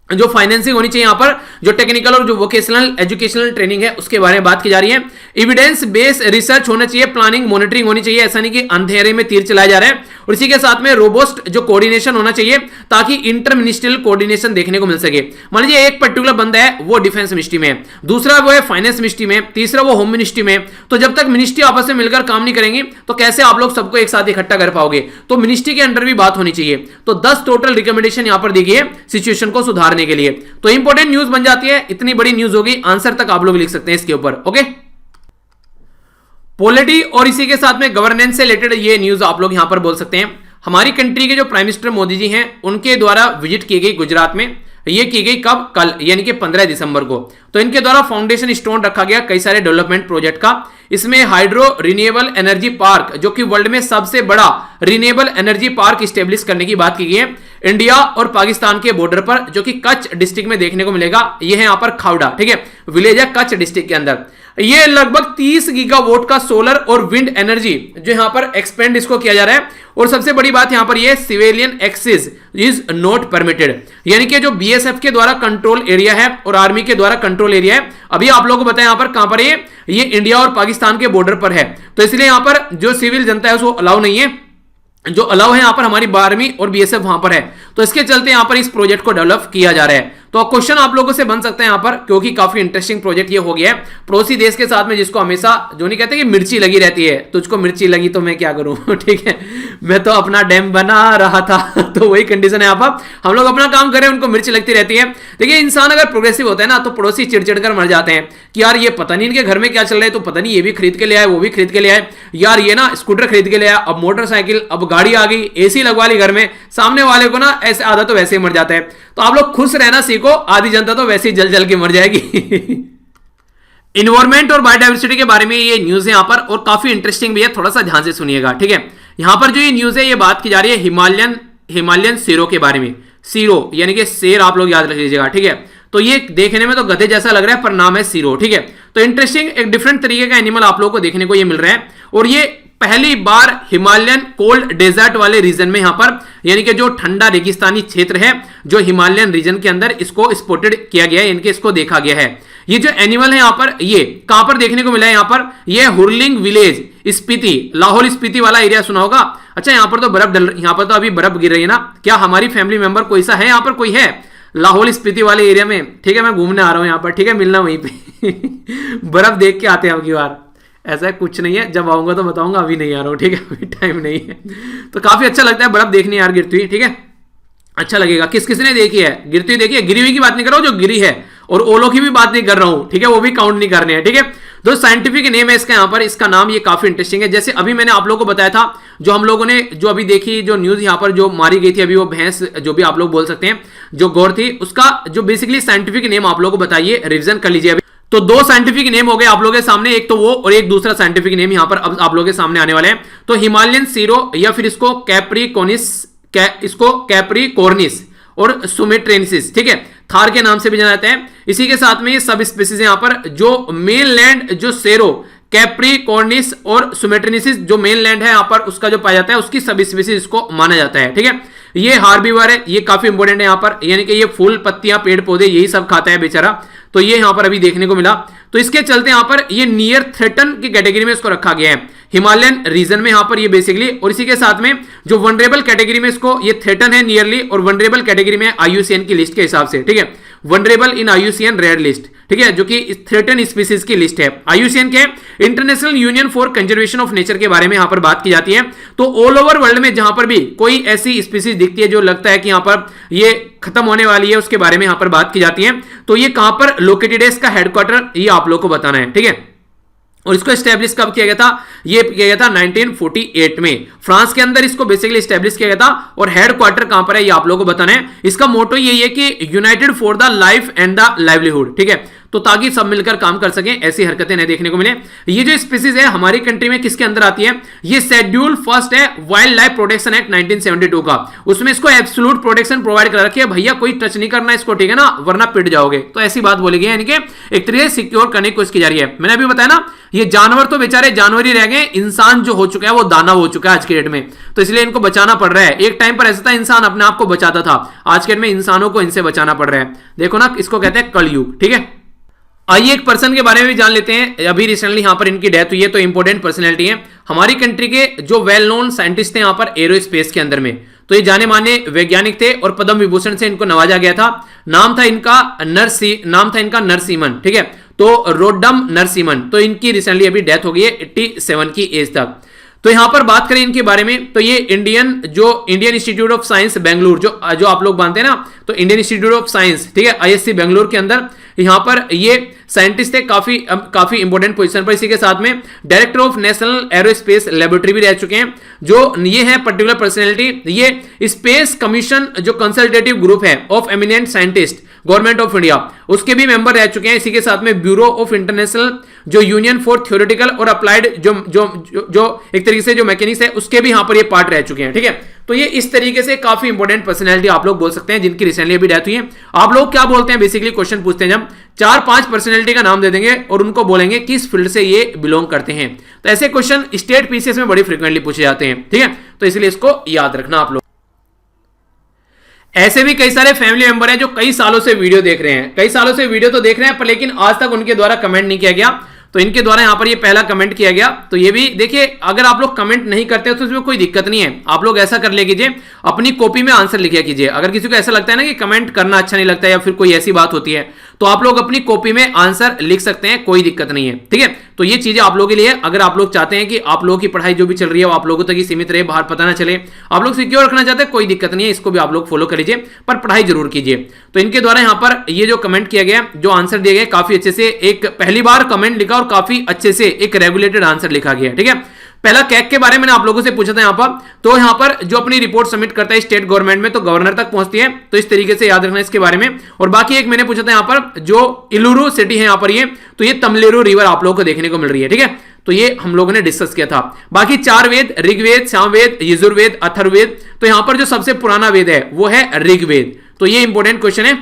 जो फाइनेंसिंग होनी चाहिए, यहां पर जो टेक्निकल और जो वोकेशनल एजुकेशनल ट्रेनिंग है उसके बारे में बात की जा रही है। एविडेंस बेस्ड रिसर्च होना चाहिए, प्लानिंग मॉनिटरिंग होनी चाहिए, ऐसा नहीं कि अंधेरे में तीर चलाया जा रहा है। और इसी के साथ में रोबोस्ट जो कोऑर्डिनेशन होना चाहिए ताकि इंटर मिनिस्ट्रियल कोऑर्डिनेशन देखने को मिल सके। मान लीजिए एक पर्टिकुलर बंदा है वो डिफेंस मिनिस्ट्री में, दूसरा वो है फाइनेंस मिनिस्ट्री में, तीसरा वो होम मिनिस्ट्री में, तो जब तक मिनिस्ट्री आपस में मिलकर काम नहीं करेंगी तो कैसे आप लोग सबको एक साथ इकट्ठा कर पाओगे। तो मिनिस्ट्री के अंडर भी बात होनी चाहिए। तो 10 टोटल रिकमेंडेशन यहां पर दी गई है सिचुएशन को सुधारने के लिए। तो इंपॉर्टेंट न्यूज बन जाती है, इतनी बड़ी न्यूज होगी, आंसर तक आप लोग लिख सकते हैं इसके ऊपर। ओके, पॉलिटी और इसी के साथ में गवर्नेंस से रिलेटेड ये न्यूज आप लोग यहां पर बोल सकते हैं। हमारी कंट्री के जो प्राइम मिनिस्टर मोदी जी हैं उनके द्वारा विजिट की गई गुजरात में, ये की गई कब, कल, यानी कि 15 दिसंबर को। तो इनके द्वारा फाउंडेशन स्टोन रखा गया कई सारे डेवलपमेंट प्रोजेक्ट का। इसमें हाइड्रो रिन्यूएबल एनर्जी पार्क, जो कि वर्ल्ड में सबसे बड़ा रिन्यूएबल एनर्जी पार्क स्टेब्लिश करने की बात की गई है इंडिया और पाकिस्तान के बॉर्डर पर, जो कि कच्छ डिस्ट्रिक्ट में देखने को मिलेगा। यह है यहां पर खावड़ा, ठीक है, विलेज है कच्छ डिस्ट्रिक्ट के अंदर। ये लगभग 30 गीगावाट का सोलर और विंड एनर्जी जो यहां पर एक्सपेंड इसको किया जा रहा है। और सबसे बड़ी बात यहां पर ये civilian access is not permitted, यानी कि जो बीएसएफ के द्वारा कंट्रोल एरिया है और आर्मी के द्वारा कंट्रोल एरिया है। अभी आप लोगों को बताएं यहां पर कहां पर ये इंडिया और पाकिस्तान के बॉर्डर पर है, तो इसलिए यहां पर जो सिविल जनता है उसको अलाउ नहीं है। जो अलाउ है यहां पर हमारी आर्मी और बीएसएफ वहां पर है, तो इसके चलते यहां पर इस प्रोजेक्ट को डेवलप किया जा रहा है। तो क्वेश्चन आप लोगों से बन सकते हैं यहां पर, क्योंकि काफी इंटरेस्टिंग प्रोजेक्ट ये हो गया है पड़ोसी देश के साथ में, जिसको हमेशा जो नहीं कहते कि मिर्ची लगी रहती है, तुझको मिर्ची लगी तो मैं क्या करूं ठीक है, मैं तो अपना डैम बना रहा था तो वही कंडीशन है यहां पर, हम लोग अपना काम करें, उनको मिर्ची लगती रहती है। देखिए इंसान अगर प्रोग्रेसिव होता है ना तो पड़ोसी चिड़चिड़ कर मर जाते हैं कि यार ये पता नहीं इनके घर में क्या चल रहा है, तो पता नहीं ये भी खरीद के ले आए, वो भी खरीद के ले आए, यार ये ना स्कूटर खरीद के ले आया, अब मोटरसाइकिल, अब गाड़ी आ गई, एसी लगवा ली घर में, सामने वाले को ना ऐसे आधा तो वैसे ही मर जाता है। तो आप लोग खुश रहना सीखो, आधी जनता तो वैसे ही जल जल के मर जाएगी इन्वायरमेंट और बायोडाइवर्सिटी के बारे में ये न्यूज है यहां पर, और काफी इंटरेस्टिंग भी है, थोड़ा सा ध्यान से सुनिएगा, ठीक है। यहां पर जो ये न्यूज है ये बात की जा रही है हिमालयन शेरों के बारे में। सीरो यानी कि शेर आप लोग याद रख लीजिएगा, ठीक है। तो ये देखने में तो गधे जैसा लग रहा है पर नाम है सीरो, ठीक है। तो इंटरेस्टिंग एक डिफरेंट तरीके का एनिमल आप लोगों को देखने को ये मिल रहा है, और ये पहली बार हिमालयन कोल्ड डेजर्ट वाले रीजन में यहां पर, यानी कि जो ठंडा रेगिस्तानी क्षेत्र है जो हिमालयन रीजन के अंदर, इसको स्पॉटेड किया गया है, इनके इसको देखा गया है। ये जो एनिमल है यहां पर, ये कहां पर देखने को मिला है, यहां पर ये हुरलिंग विलेज स्पीति, लाहौल स्पीति वाला एरिया सुना होगा। अच्छा यहां पर तो बर्फ यहां पर तो अभी बर्फ गिर रही है ना, क्या हमारी फैमिली मेंबर कोई सा है यहां पर, कोई है लाहौल स्पीति वाले एरिया में, ठीक है। मैं घूमने आ रहा हूं यहां पर, ठीक है, मिलना वहीं पे बर्फ देख के आते हैं अब की बार। ऐसा कुछ नहीं है, जब आऊंगा तो बताऊंगा, अभी नहीं आ रहा हूं, ठीक है, अभी टाइम नहीं है। तो काफी अच्छा लगता है बर्फ देखनी यार, गिरती हुई, ठीक है, अच्छा लगेगा। किस किसने देखी है गिरती हुई, देखी है, गिरी हुई की बात नहीं कर रहा हूं, जो गिरी है, और ओलो की भी बात नहीं कर रहा हूं, ठीक है, वो भी काउंट नहीं करने हैं, ठीक है। जो साइंटिफिक नेम है इसका यहां पर, इसका नाम ये काफी इंटरेस्टिंग है। जैसे अभी मैंने आप लोगों को बताया था, जो हम लोगों ने जो अभी देखी जो न्यूज यहां पर जो मारी गई थी अभी, वो भैंस जो भी आप लोग बोल सकते हैं, जो गौर थी, उसका जो बेसिकली साइंटिफिक नेम आप लोगों को बताइए, रिविजन कर लीजिए। तो 2 साइंटिफिक नेम हो गए आप लोगों के सामने, एक तो वो और एक दूसरा साइंटिफिक नेम यहां पर अब आप लोगों के सामने आने वाले हैं। तो हिमालयन सीरो, या फिर इसको कैप्रिकॉर्निस और सुमेट्रेंसिस, ठीक है, थार के नाम से भी जाना जाता है। इसी के साथ में ये सब स्पीसीज यहां पर, जो मेनलैंड जो शेरों कैप्रिकॉर्निस और सुमेट्रिनिसिस जो मेन लैंड है यहां पर उसका जो पाया जाता है, उसकी सब स्पीसीज को माना जाता है। ठीक है, ये हार्बीवर है, ये काफी इंपॉर्टेंट है यहां पर, यानी कि ये फूल पत्तियां पेड़ पौधे यही सब खाता है बेचारा, तो ये यहां पर अभी देखने को मिला। तो इसके चलते यहां पर ये नियर थ्रेटन की कैटेगरी में इसको रखा गया है, हिमालयन रीजन में यहां पर ये बेसिकली, और इसी के साथ में जो वनरेबल कैटेगरी में इसको ये थ्रेटन है नियरली, और वनरेबल कैटेगरी में IUCN की लिस्ट के हिसाब से। ठीक है, वनरेबल इन IUCN रेड लिस्ट, ठीक है, जो कि थ्रेटन स्पीसीज की लिस्ट है। IUCN के international union for conservation of nature के बारे में यहां पर बात की जाती है। तो ऑल ओवर वर्ल्ड में जहां पर भी कोई ऐसी स्पीसीज दिखती है जो लगता है कि यहां पर ये खत्म होने वाली है, उसके बारे में यहां पर बात की जाती है। तो ये कहां पर लोकेटेड है, इसका हेडक्वार्टर ये आप लोग को बताना है। ठीक है, और इसको एस्टेब्लिश कब किया गया था, ये किया गया था 1948 में, फ्रांस के अंदर इसको बेसिकली एस्टेब्लिश किया गया था। और हेडक्वार्टर कहां पर है ये आप लोगों को बताना है। इसका मोटो यही है कि United for the life and the livelihood, ठीक है, तो ताकि सब मिलकर काम कर सकें, ऐसी हरकतें नहीं देखने को मिले। ये जो स्पीसीज है हमारी कंट्री में किसके अंदर आती है, ये शेड्यूल फर्स्ट है वाइल्ड लाइफ प्रोटेक्शन एक्ट 1972 का, उसमें इसको एब्सोल्यूट प्रोटेक्शन प्रोवाइड कर रखी है, भैया कोई टच नहीं करना इसको, ठीक है ना, वरना पिट जाओगे, तो ऐसी बात बोली गई है, यानी कि एक तरीके से सिक्योर करने की कोशिश की जा रही है। मैंने अभी बताया ना, ये जानवर तो बेचारे जानवर ही रह गए, इंसान जो हो चुका है वो दानव हो चुका है आज के डेट में, तो इसलिए इनको बचाना पड़ रहा है। एक टाइम पर ऐसा था इंसान अपने आप को बचाता था, आज के डेट में इंसानों को इनसे बचाना पड़ रहा है। देखो ना, इसको कहते हैं कलयुग। ठीक है, आइए एक पर्सन के बारे में भी जान लेते हैं, अभी रिसेंटली यहां पर इनकी डेथ हुई है, तो इंपॉर्टेंट पर्सनैलिटी है हमारी कंट्री के, जो वेल नोन साइंटिस्ट थे यहां पर एरोस्पेस के अंदर में, तो ये जाने माने वैज्ञानिक थे और पद्म विभूषण से इनको नवाजा गया था। नाम था इनका नरसिम्हन, ठीक है, तो रोडम नरसिम्हन, तो इनकी रिसेंटली अभी डेथ हो गई है 87 की एज तक। तो यहां पर बात करें इनके बारे में, तो ये Indian institute of science Bengaluru, जो आप लोग मानते हैं ना, तो इंडियन इंस्टीट्यूट ऑफ साइंस, ठीक है, ISC बेंगलुरु के अंदर यहां पर ये साइंटिस्ट थे, काफी इंपॉर्टेंट पोजीशन पर। इसी के साथ में director of national aerospace laboratory भी रह चुके हैं। जो ये है पर्टिकुलर पर्सनैलिटी, ये स्पेस कमीशन जो कंसल्टेटिव ग्रुप है of eminent scientist government of India, उसके भी मेंबर रह चुके हैं। इसी के साथ में ब्यूरो ऑफ इंटरनेशनल जो यूनियन फॉर थ्योरेटिकल और अप्लाइड जो एक तरीके से जो मैकेनिक्स है, उसके भी यहां पर ये पार्ट रह चुके हैं। ठीक है, तो ये इस तरीके से काफी इंपॉर्टेंट पर्सनैलिटी आप लोग बोल सकते हैं, जिनकी रिसेंटली अभी डेथ हुई है। आप लोग क्या बोलते हैं, बेसिकली क्वेश्चन पूछते हैं जब 4-5 पर्सनैलिटी का नाम दे देंगे और उनको बोलेंगे किस फील्ड से ये बिलोंग करते हैं, तो ऐसे क्वेश्चन स्टेट PCS में बड़ी फ्रीक्वेंटली पूछे जाते हैं। ठीक है, तो इसलिए इसको याद रखना आप लोग। ऐसे भी कई सारे फैमिली मेंबर हैं जो कई सालों से वीडियो देख रहे हैं, कई सालों से वीडियो तो देख रहे हैं, पर लेकिन आज तक उनके द्वारा कमेंट नहीं किया गया, तो इनके द्वारा यहां पर ये पहला कमेंट किया गया। तो ये भी देखिए, अगर आप लोग कमेंट नहीं करते तो उसमें कोई दिक्कत नहीं है, आप लोग ऐसा कर ले कीजिए, अपनी कॉपी में आंसर लिखा कीजिए। अगर किसी को ऐसा लगता है ना कि कमेंट करना अच्छा नहीं लगता है या फिर कोई ऐसी बात होती है, तो आप लोग अपनी कॉपी में आंसर लिख सकते हैं, कोई दिक्कत नहीं है। ठीक है, तो ये चीजें आप लोगों के लिए, अगर आप लोग चाहते हैं कि आप लोगों की पढ़ाई जो भी चल रही है वो आप लोगों तक ही सीमित रहे, बाहर पता ना चले, आप लोग सिक्योर रखना चाहते हैं, कोई दिक्कत नहीं है, इसको भी आप लोग फॉलो कर लीजिए, पर पढ़ाई जरूर कीजिए। तो इनके द्वारा यहां पर ये जो कमेंट किया गया, जो आंसर दिए गए, काफी अच्छे से, एक पहली बार कमेंट लिखा और काफी अच्छे से एक रेगुलेटेड आंसर लिखा गया। ठीक है, पहला कैग के बारे में आप लोगों से पूछा था यहां पर, तो यहां पर जो अपनी रिपोर्ट सबमिट करता है स्टेट गवर्नमेंट में, तो गवर्नर तक पहुंचती है, तो इस तरीके से याद रखना इसके बारे में। और बाकी एक मैंने पूछा था यहां पर, जो इलुरु सिटी है यहां पर, ये तो ये तमिलेरु रिवर आप लोगों को देखने को मिल रही है। ठीक है, तो ये हम लोगों ने डिस्कस किया था। बाकी 4 वेद, ऋग्वेद, सामवेद, यजुर्वेद, अथर्ववेद, तो यहां पर जो सबसे पुराना वेद है वो है ऋग्वेद, तो ये इंपॉर्टेंट क्वेश्चन है।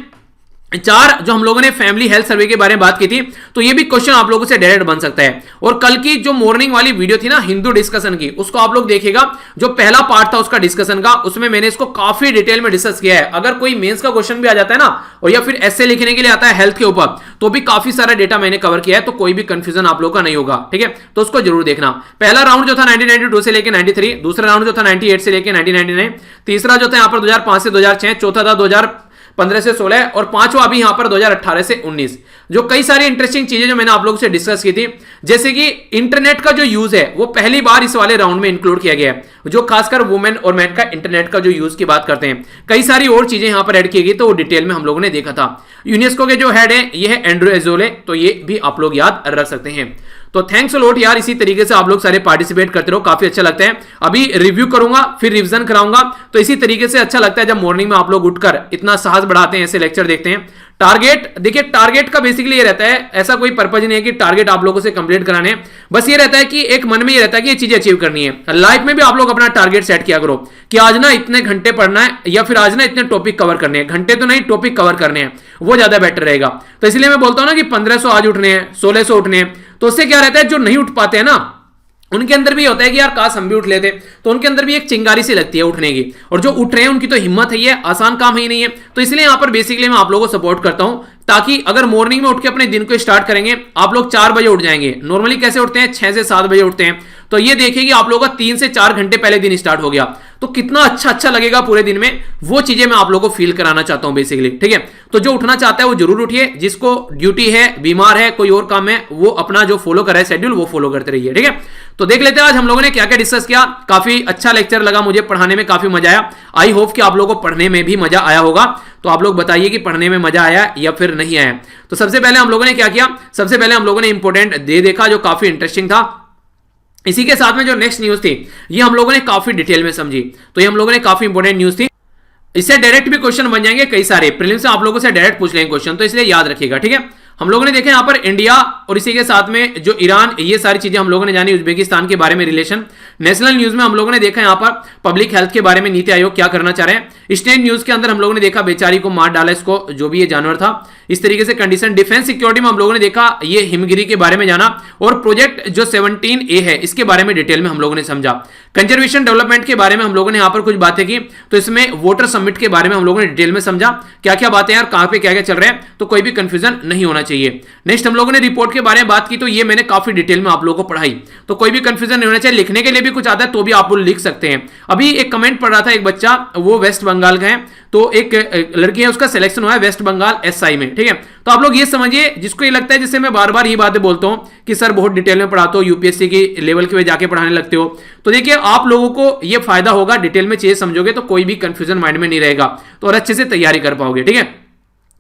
4 जो हम लोगों ने फैमिली हेल्थ सर्वे के बारे में बात की थी, तो ये भी क्वेश्चन आप लोगों से डायरेक्ट बन सकता है। और कल की जो मॉर्निंग वाली वीडियो थी ना हिंदू डिस्कशन की, उसको आप लोग देखिएगा, जो पहला पार्ट था उसका डिस्कशन का, उसमें मैंने इसको काफी डिटेल में डिस्कस किया है। अगर कोई मेंस का क्वेश्चन भी आ जाता है ना, और या फिर ऐसे लिखने के लिए आता है हेल्थ के ऊपर, तो भी काफी सारा डेटा मैंने कवर किया है, तो कोई भी कंफ्यूजन आप लोग का नहीं होगा। ठीक है, तो उसको जरूर देखना। पहला राउंड जो था 1992 से लेकर 93, दूसरा राउंड जो था 98 से लेकर 1999, तीसरा जो था यहाँ पर 2005 से 2006, चौथा था 2015 से 16, और पांचवा अभी यहां पर 2018 से 19। जो कई सारी इंटरेस्टिंग चीजें जो मैंने आप लोगों से डिस्कस की थी, जैसे कि इंटरनेट का जो यूज है वो पहली बार इस वाले राउंड में इंक्लूड किया गया है, जो खासकर वुमेन और मैन का इंटरनेट का जो यूज की बात करते हैं। कई सारी और चीजें यहां पर ऐड की गई, तो वो डिटेल में हम लोगों ने देखा था। यूनेस्को के जो हेड है ये है एंड्रू एजोले, तो ये भी आप लोग याद रख सकते हैं। तो थैंक्स अ लॉट यार, इसी तरीके से आप लोग सारे पार्टिसिपेट करते रहो, काफी अच्छा लगता है। अभी रिव्यू करूंगा, फिर रिवीजन कराऊंगा, तो इसी तरीके से अच्छा लगता है जब मॉर्निंग में आप लोग उठकर इतना साहस बढ़ाते हैं, ऐसे लेक्चर देखते हैं। टारगेट देखिए, टारगेट का बेसिकली ये रहता है, ऐसा कोई पर्पज नहीं है कि टारगेट आप लोगों से कंप्लीट कराने, बस ये रहता है कि एक मन में ये रहता है कि ये चीजें अचीव करनी है। लाइफ में भी आप लोग अपना टारगेट सेट किया करो कि आज ना इतने घंटे पढ़ना है, या फिर आज ना इतने टॉपिक कवर करने हैं, घंटे तो नहीं टॉपिक कवर करने हैं, वो ज्यादा बेटर रहेगा। तो इसलिए मैं बोलता हूं ना कि 1500 आज उठने हैं, 1600 उठने हैं, तो उससे क्या रहता है, जो नहीं उठ पाते हैं ना, उनके अंदर भी होता है कि यार काश हम भी उठ लेते, तो उनके अंदर भी एक चिंगारी सी लगती है उठने की। और जो उठ रहे हैं उनकी तो हिम्मत है, ये आसान काम ही नहीं है। तो इसलिए यहां पर बेसिकली मैं आप लोगों को सपोर्ट करता हूं, ताकि अगर मॉर्निंग में उठ के अपने दिन को स्टार्ट करेंगे, आप लोग 4 बजे उठ जाएंगे। नॉर्मली कैसे उठते हैं, 6 से 7 बजे उठते हैं, तो ये देखिए कि आप लोगों का 3 से 4 घंटे पहले दिन स्टार्ट हो गया, तो कितना अच्छा लगेगा पूरे दिन में। वो चीजें मैं आप लोगों को फील कराना चाहता हूं बेसिकली, ठीक है। तो जो उठना चाहता है वो जरूर उठिए, जिसको ड्यूटी है, बीमार है, कोई और काम है, वो अपना जो फॉलो कर रहा है शेड्यूल वो फॉलो करते रहिए, ठीक है। तो देख लेते हैं आज हम लोगों ने क्या क्या डिस्कस किया। काफी अच्छा लेक्चर लगा मुझे, पढ़ाने में काफी मजा आया। आई होप कि आप लोगों को पढ़ने में भी मजा आया होगा। तो आप लोग बताइए कि पढ़ने में मजा आया या फिर नहीं आया। तो सबसे पहले हम लोगों ने क्या किया, सबसे पहले हम लोगों ने इंपॉर्टेंट दे देखा जो काफी इंटरेस्टिंग था। इसी के साथ में जो नेक्स्ट न्यूज थी ये हम लोगों ने काफी डिटेल में समझी, तो ये हम लोगों ने काफी इंपॉर्टेंट न्यूज थी। इससे डायरेक्ट भी क्वेश्चन बन जाएंगे कई सारे, प्रीलिम्स से आप लोगों से डायरेक्ट पूछ लेंगे क्वेश्चन, तो इसलिए याद रखिएगा, ठीक है। हम लोगों ने देखा यहाँ पर इंडिया और इसी के साथ में जो ईरान, ये सारी चीजें हम लोगों ने जानी। उज्बेकिस्तान के बारे में रिलेशन, नेशनल न्यूज में हम लोगों ने देखा यहाँ पर पब्लिक हेल्थ के बारे में नीति आयोग क्या करना चाह रहे हैं। स्टेट न्यूज के अंदर हम लोगों ने देखा बेचारी को मार डाला, इसको जो भी ये जानवर था, इस तरीके से कंडीशन। डिफेंस सिक्योरिटी में हम लोगों ने देखा ये हिमगिरी के बारे में जाना, और प्रोजेक्ट जो 17A है इसके बारे में डिटेल में हम लोगों ने समझा। कंजर्वेशन डेवलपमेंट के बारे में हम लोगों ने यहाँ पर कुछ बातें की, तो इसमें वोटर समिट के बारे में हम लोगों ने डिटेल में समझा क्या क्या बातें यार, कहां पे क्या क्या चल रहा है, तो कोई भी कंफ्यूजन नहीं होना चाहिए। नेक्स्ट हम लोगों ने रिपोर्ट के बारे में बात की, तो ये मैंने काफी डिटेल में आप लोगों को पढ़ाई, तो कोई भी कंफ्यूजन नहीं होना चाहिए। लिखने के लिए भी कुछ आता है तो भी आप लिख सकते हैं। अभी एक कमेंट पढ़ रहा था, एक बच्चा वो वेस्ट बंगाल का है, तो एक लड़की है उसका सिलेक्शन हुआ है वेस्ट बंगाल SI में, ठीक है। तो आप लोग ये समझिए, जिसको ये लगता है, जैसे मैं बार बार ये बातें बोलता हूं कि सर बहुत डिटेल में पढ़ाते हो, UPSC की लेवल के वे जाके पढ़ाने लगते हो, तो देखिए आप लोगों को ये फायदा होगा, डिटेल में चीजें समझोगे तो कोई भी कंफ्यूजन माइंड में नहीं रहेगा, तो और अच्छे से तैयारी कर पाओगे, ठीक है।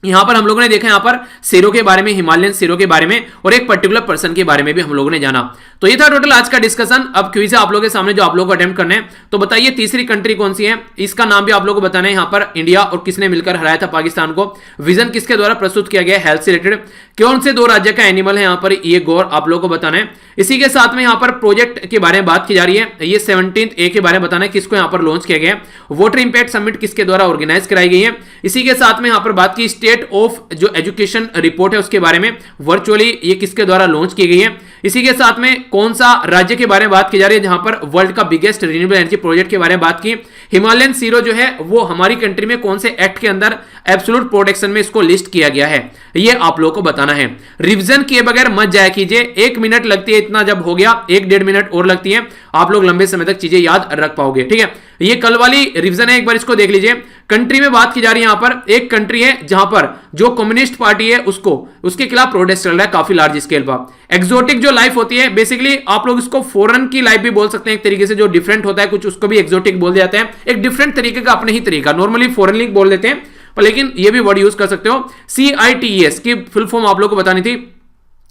यहां पर हम लोगों ने देखा यहाँ पर शेरों के बारे में, हिमालयन शेरों के बारे में, और एक पर्टिकुलर पर्सन के बारे में भी हम लोगों ने जाना। तो ये था टोटल आज का डिस्कशन। अब क्विज है आप लोगों के सामने जो आप लोगों को अटेम्प्ट करने हैं, तो बताइए तीसरी कंट्री कौन सी है, इसका नाम भी आप लोगों को बताना है। यहाँ पर इंडिया और किसने मिलकर हराया था पाकिस्तान को, विजन किसके द्वारा प्रस्तुत किया गया हेल्थ से रिलेटेड, कौन से 2 राज्य का एनिमल है यहाँ पर, ये गौर आप लोगों को बताना है। इसी के साथ में यहाँ पर प्रोजेक्ट के बारे में बात की जा रही है, ये 17A के बारे में बताना है किसको यहाँ पर लॉन्च किया गया। वोटर इंपैक्ट समिट किसके द्वारा ऑर्गेनाइज कराई गई है। इसी के साथ में यहाँ पर बात की स्टेट ऑफ जो एजुकेशन रिपोर्ट है उसके बारे में, वर्चुअली ये किसके द्वारा लॉन्च की गई है। इसी के साथ में कौन सा राज्य के बारे में बात की जा रही है जहां पर वर्ल्ड का बिगेस्ट रिन्यूएबल एनर्जी प्रोजेक्ट के बारे में बात की। हिमालयन सीरो जो है वो हमारी कंट्री में कौन से एक्ट के अंदर एब्सोल्यूट प्रोटेक्शन में इसको लिस्ट किया गया है, ये आप लोगों को बताना है। रिवीजन किए बगैर मत जाया कीजिए, 1 मिनट लगती है, इतना जब हो गया 1-1.5 मिनट और लगती है, आप लोग लंबे समय तक चीजें याद रख पाओगे, ठीक है। ये कल वाली रिवीजन है, एक बार इसको देख लीजिए। कंट्री में बात की जा रही है, यहां पर एक कंट्री है जहां पर जो कम्युनिस्ट पार्टी है उसके खिलाफ प्रोटेस्ट चल रहा है काफी लार्ज स्केल पर। एक्सोटिक जो लाइफ होती है, बेसिकली आप लोग इसको फॉरेन की लाइफ भी बोल सकते हैं एक तरीके से, जो डिफरेंट होता है कुछ, उसको भी एक्सोटिक बोल जाते हैं। एक डिफरेंट तरीके का अपने ही तरीका, नॉर्मली फॉरेन लिंक बोल देते हैं, पर लेकिन ये भी वर्ड यूज कर सकते हो। CITES की फुल फॉर्म आप लोग को बतानी थी।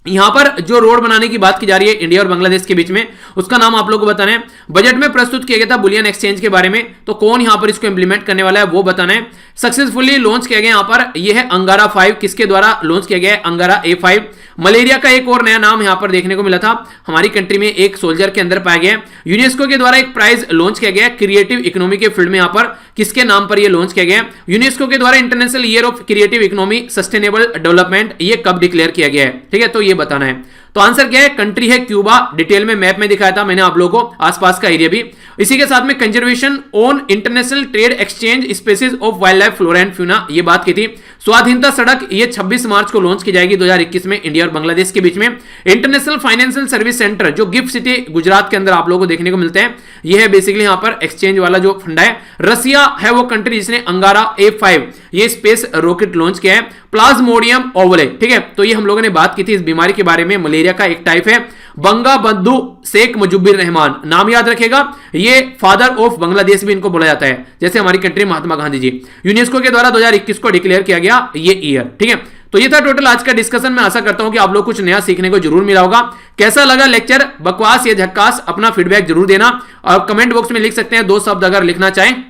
यहां पर जो रोड बनाने की बात की जा रही है इंडिया और बांग्लादेश के बीच में, उसका नाम आप लोग को बताना है। बजट में प्रस्तुत किया गया था बुलियन एक्सचेंज के बारे में, तो कौन यहां पर इसको इंप्लीमेंट करने वाला है वो बताना है। सक्सेसफुली लॉन्च किया गया यहां पर, यह है अंगारा 5, किसके द्वारा लॉन्च किया गया है, अंगारा A5। मलेरिया का एक और नया नाम यहां पर देखने को मिला था, हमारी कंट्री में एक सोल्जर के अंदर पाया गया। यूनेस्को के द्वारा एक प्राइज लॉन्च किया गया क्रिएटिव इकोनॉमी के फील्ड में, यहां पर किसके नाम पर यह लॉन्च किया गया। यूनेस्को के द्वारा international year of creative economy sustainable development ये कब डिक्लेयर किया गया है, ठीक है, तो ये बताना है। तो आंसर क्या है, कंट्री है क्यूबा, डिटेल में मैप में दिखाया था मैंने आप लोगों को, आसपास का एरिया भी। इसी के साथ में conservation on international trade exchange species of wild life flora and fauna, ये बात की थी। स्वाधीनता सड़क ये 26 मार्च को लॉन्च की जाएगी 2021 में इंडिया और बांग्लादेश के बीच में। इंटरनेशनल फाइनेंशियल सर्विस सेंटर जो गिफ्ट सिटी गुजरात के अंदर आप लोगों को देखने को मिलते हैं, यह है बेसिकली यहां पर एक्सचेंज वाला जो फंडा है। रसिया है वो कंट्री जिसने अंगारा A5 ये स्पेस रॉकेट लॉन्च किया है। प्लाज्मोडियम ओवले, ठीक है, तो ये हम लोगों ने बात की थी इस बीमारी के बारे में, मलेरिया का एक टाइप है। बंगाबंधु शेख मुजिबुर रहमान, नाम याद रखेगा, ये फादर ऑफ बांग्लादेश भी इनको बोला जाता है, जैसे हमारी कंट्री महात्मा गांधी जी। यूनेस्को के द्वारा 2021 को डिक्लेयर किया गया ये ईयर, ठीक है। तो ये था टोटल आज का डिस्कशन। मैं आशा करता हूं कि आप लोग कुछ नया सीखने को जरूर मिला होगा। कैसा लगा लेक्चर, बकवास या झक्कास, अपना फीडबैक जरूर देना और कमेंट बॉक्स में लिख सकते हैं 2 शब्द अगर लिखना चाहें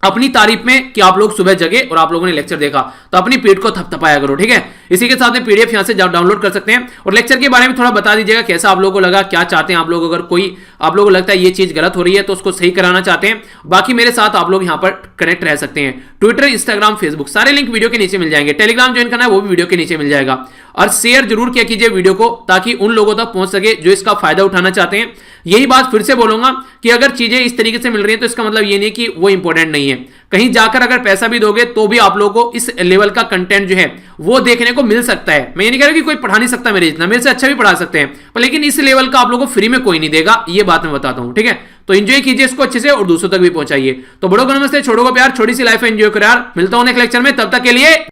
अपनी तारीफ में कि आप लोग सुबह जगे और आप लोगों ने लेक्चर देखा, तो अपनी पीठ को थपथपाया करो, ठीक है। इसी के साथ में पीडीएफ यहां से डाउनलोड कर सकते हैं और लेक्चर के बारे में थोड़ा बता दीजिएगा कैसा आप लोगों को लगा, क्या चाहते हैं आप लोग। अगर कोई आप लोगों को लगता है ये चीज गलत हो रही है तो उसको सही कराना चाहते हैं, बाकी मेरे साथ आप लोग यहां पर कनेक्ट रह सकते हैं। ट्विटर, इंस्टाग्राम, फेसबुक सारे लिंक वीडियो के नीचे मिल जाएंगे। टेलीग्राम ज्वाइन करना है वो भी वीडियो के नीचे मिल जाएगा। और शेयर जरूर किया कीजिए वीडियो को, ताकि उन लोगों तक पहुंच सके जो इसका फायदा उठाना चाहते हैं। यही बात फिर से बोलूंगा कि अगर चीजें इस तरीके से मिल रही हैं तो इसका मतलब ये नहीं कि वो इंपॉर्टेंट नहीं है। कहीं जाकर अगर पैसा भी दोगे तो भी आप लोगों को इस लेवल का कंटेंट जो है वो देखने को मिल सकता है। मैं ये नहीं कह रहा कि कोई पढ़ा नहीं सकता मेरे जितना, मेरे से अच्छा भी पढ़ा सकते हैं, पर लेकिन इस लेवल का आप लोगों को फ्री में कोई नहीं देगा, ये बात मैं बताता हूं, ठीक है। तो एंजॉय कीजिए इसको अच्छे से और दूसरों तक भी पहुंचाइए। तो बड़ों को नमस्ते, छोटों को प्यार, छोटी सी लाइफ एंजॉय करो यार। मिलता हूं नेक्स्ट लेक्चर में, तब तक के लिए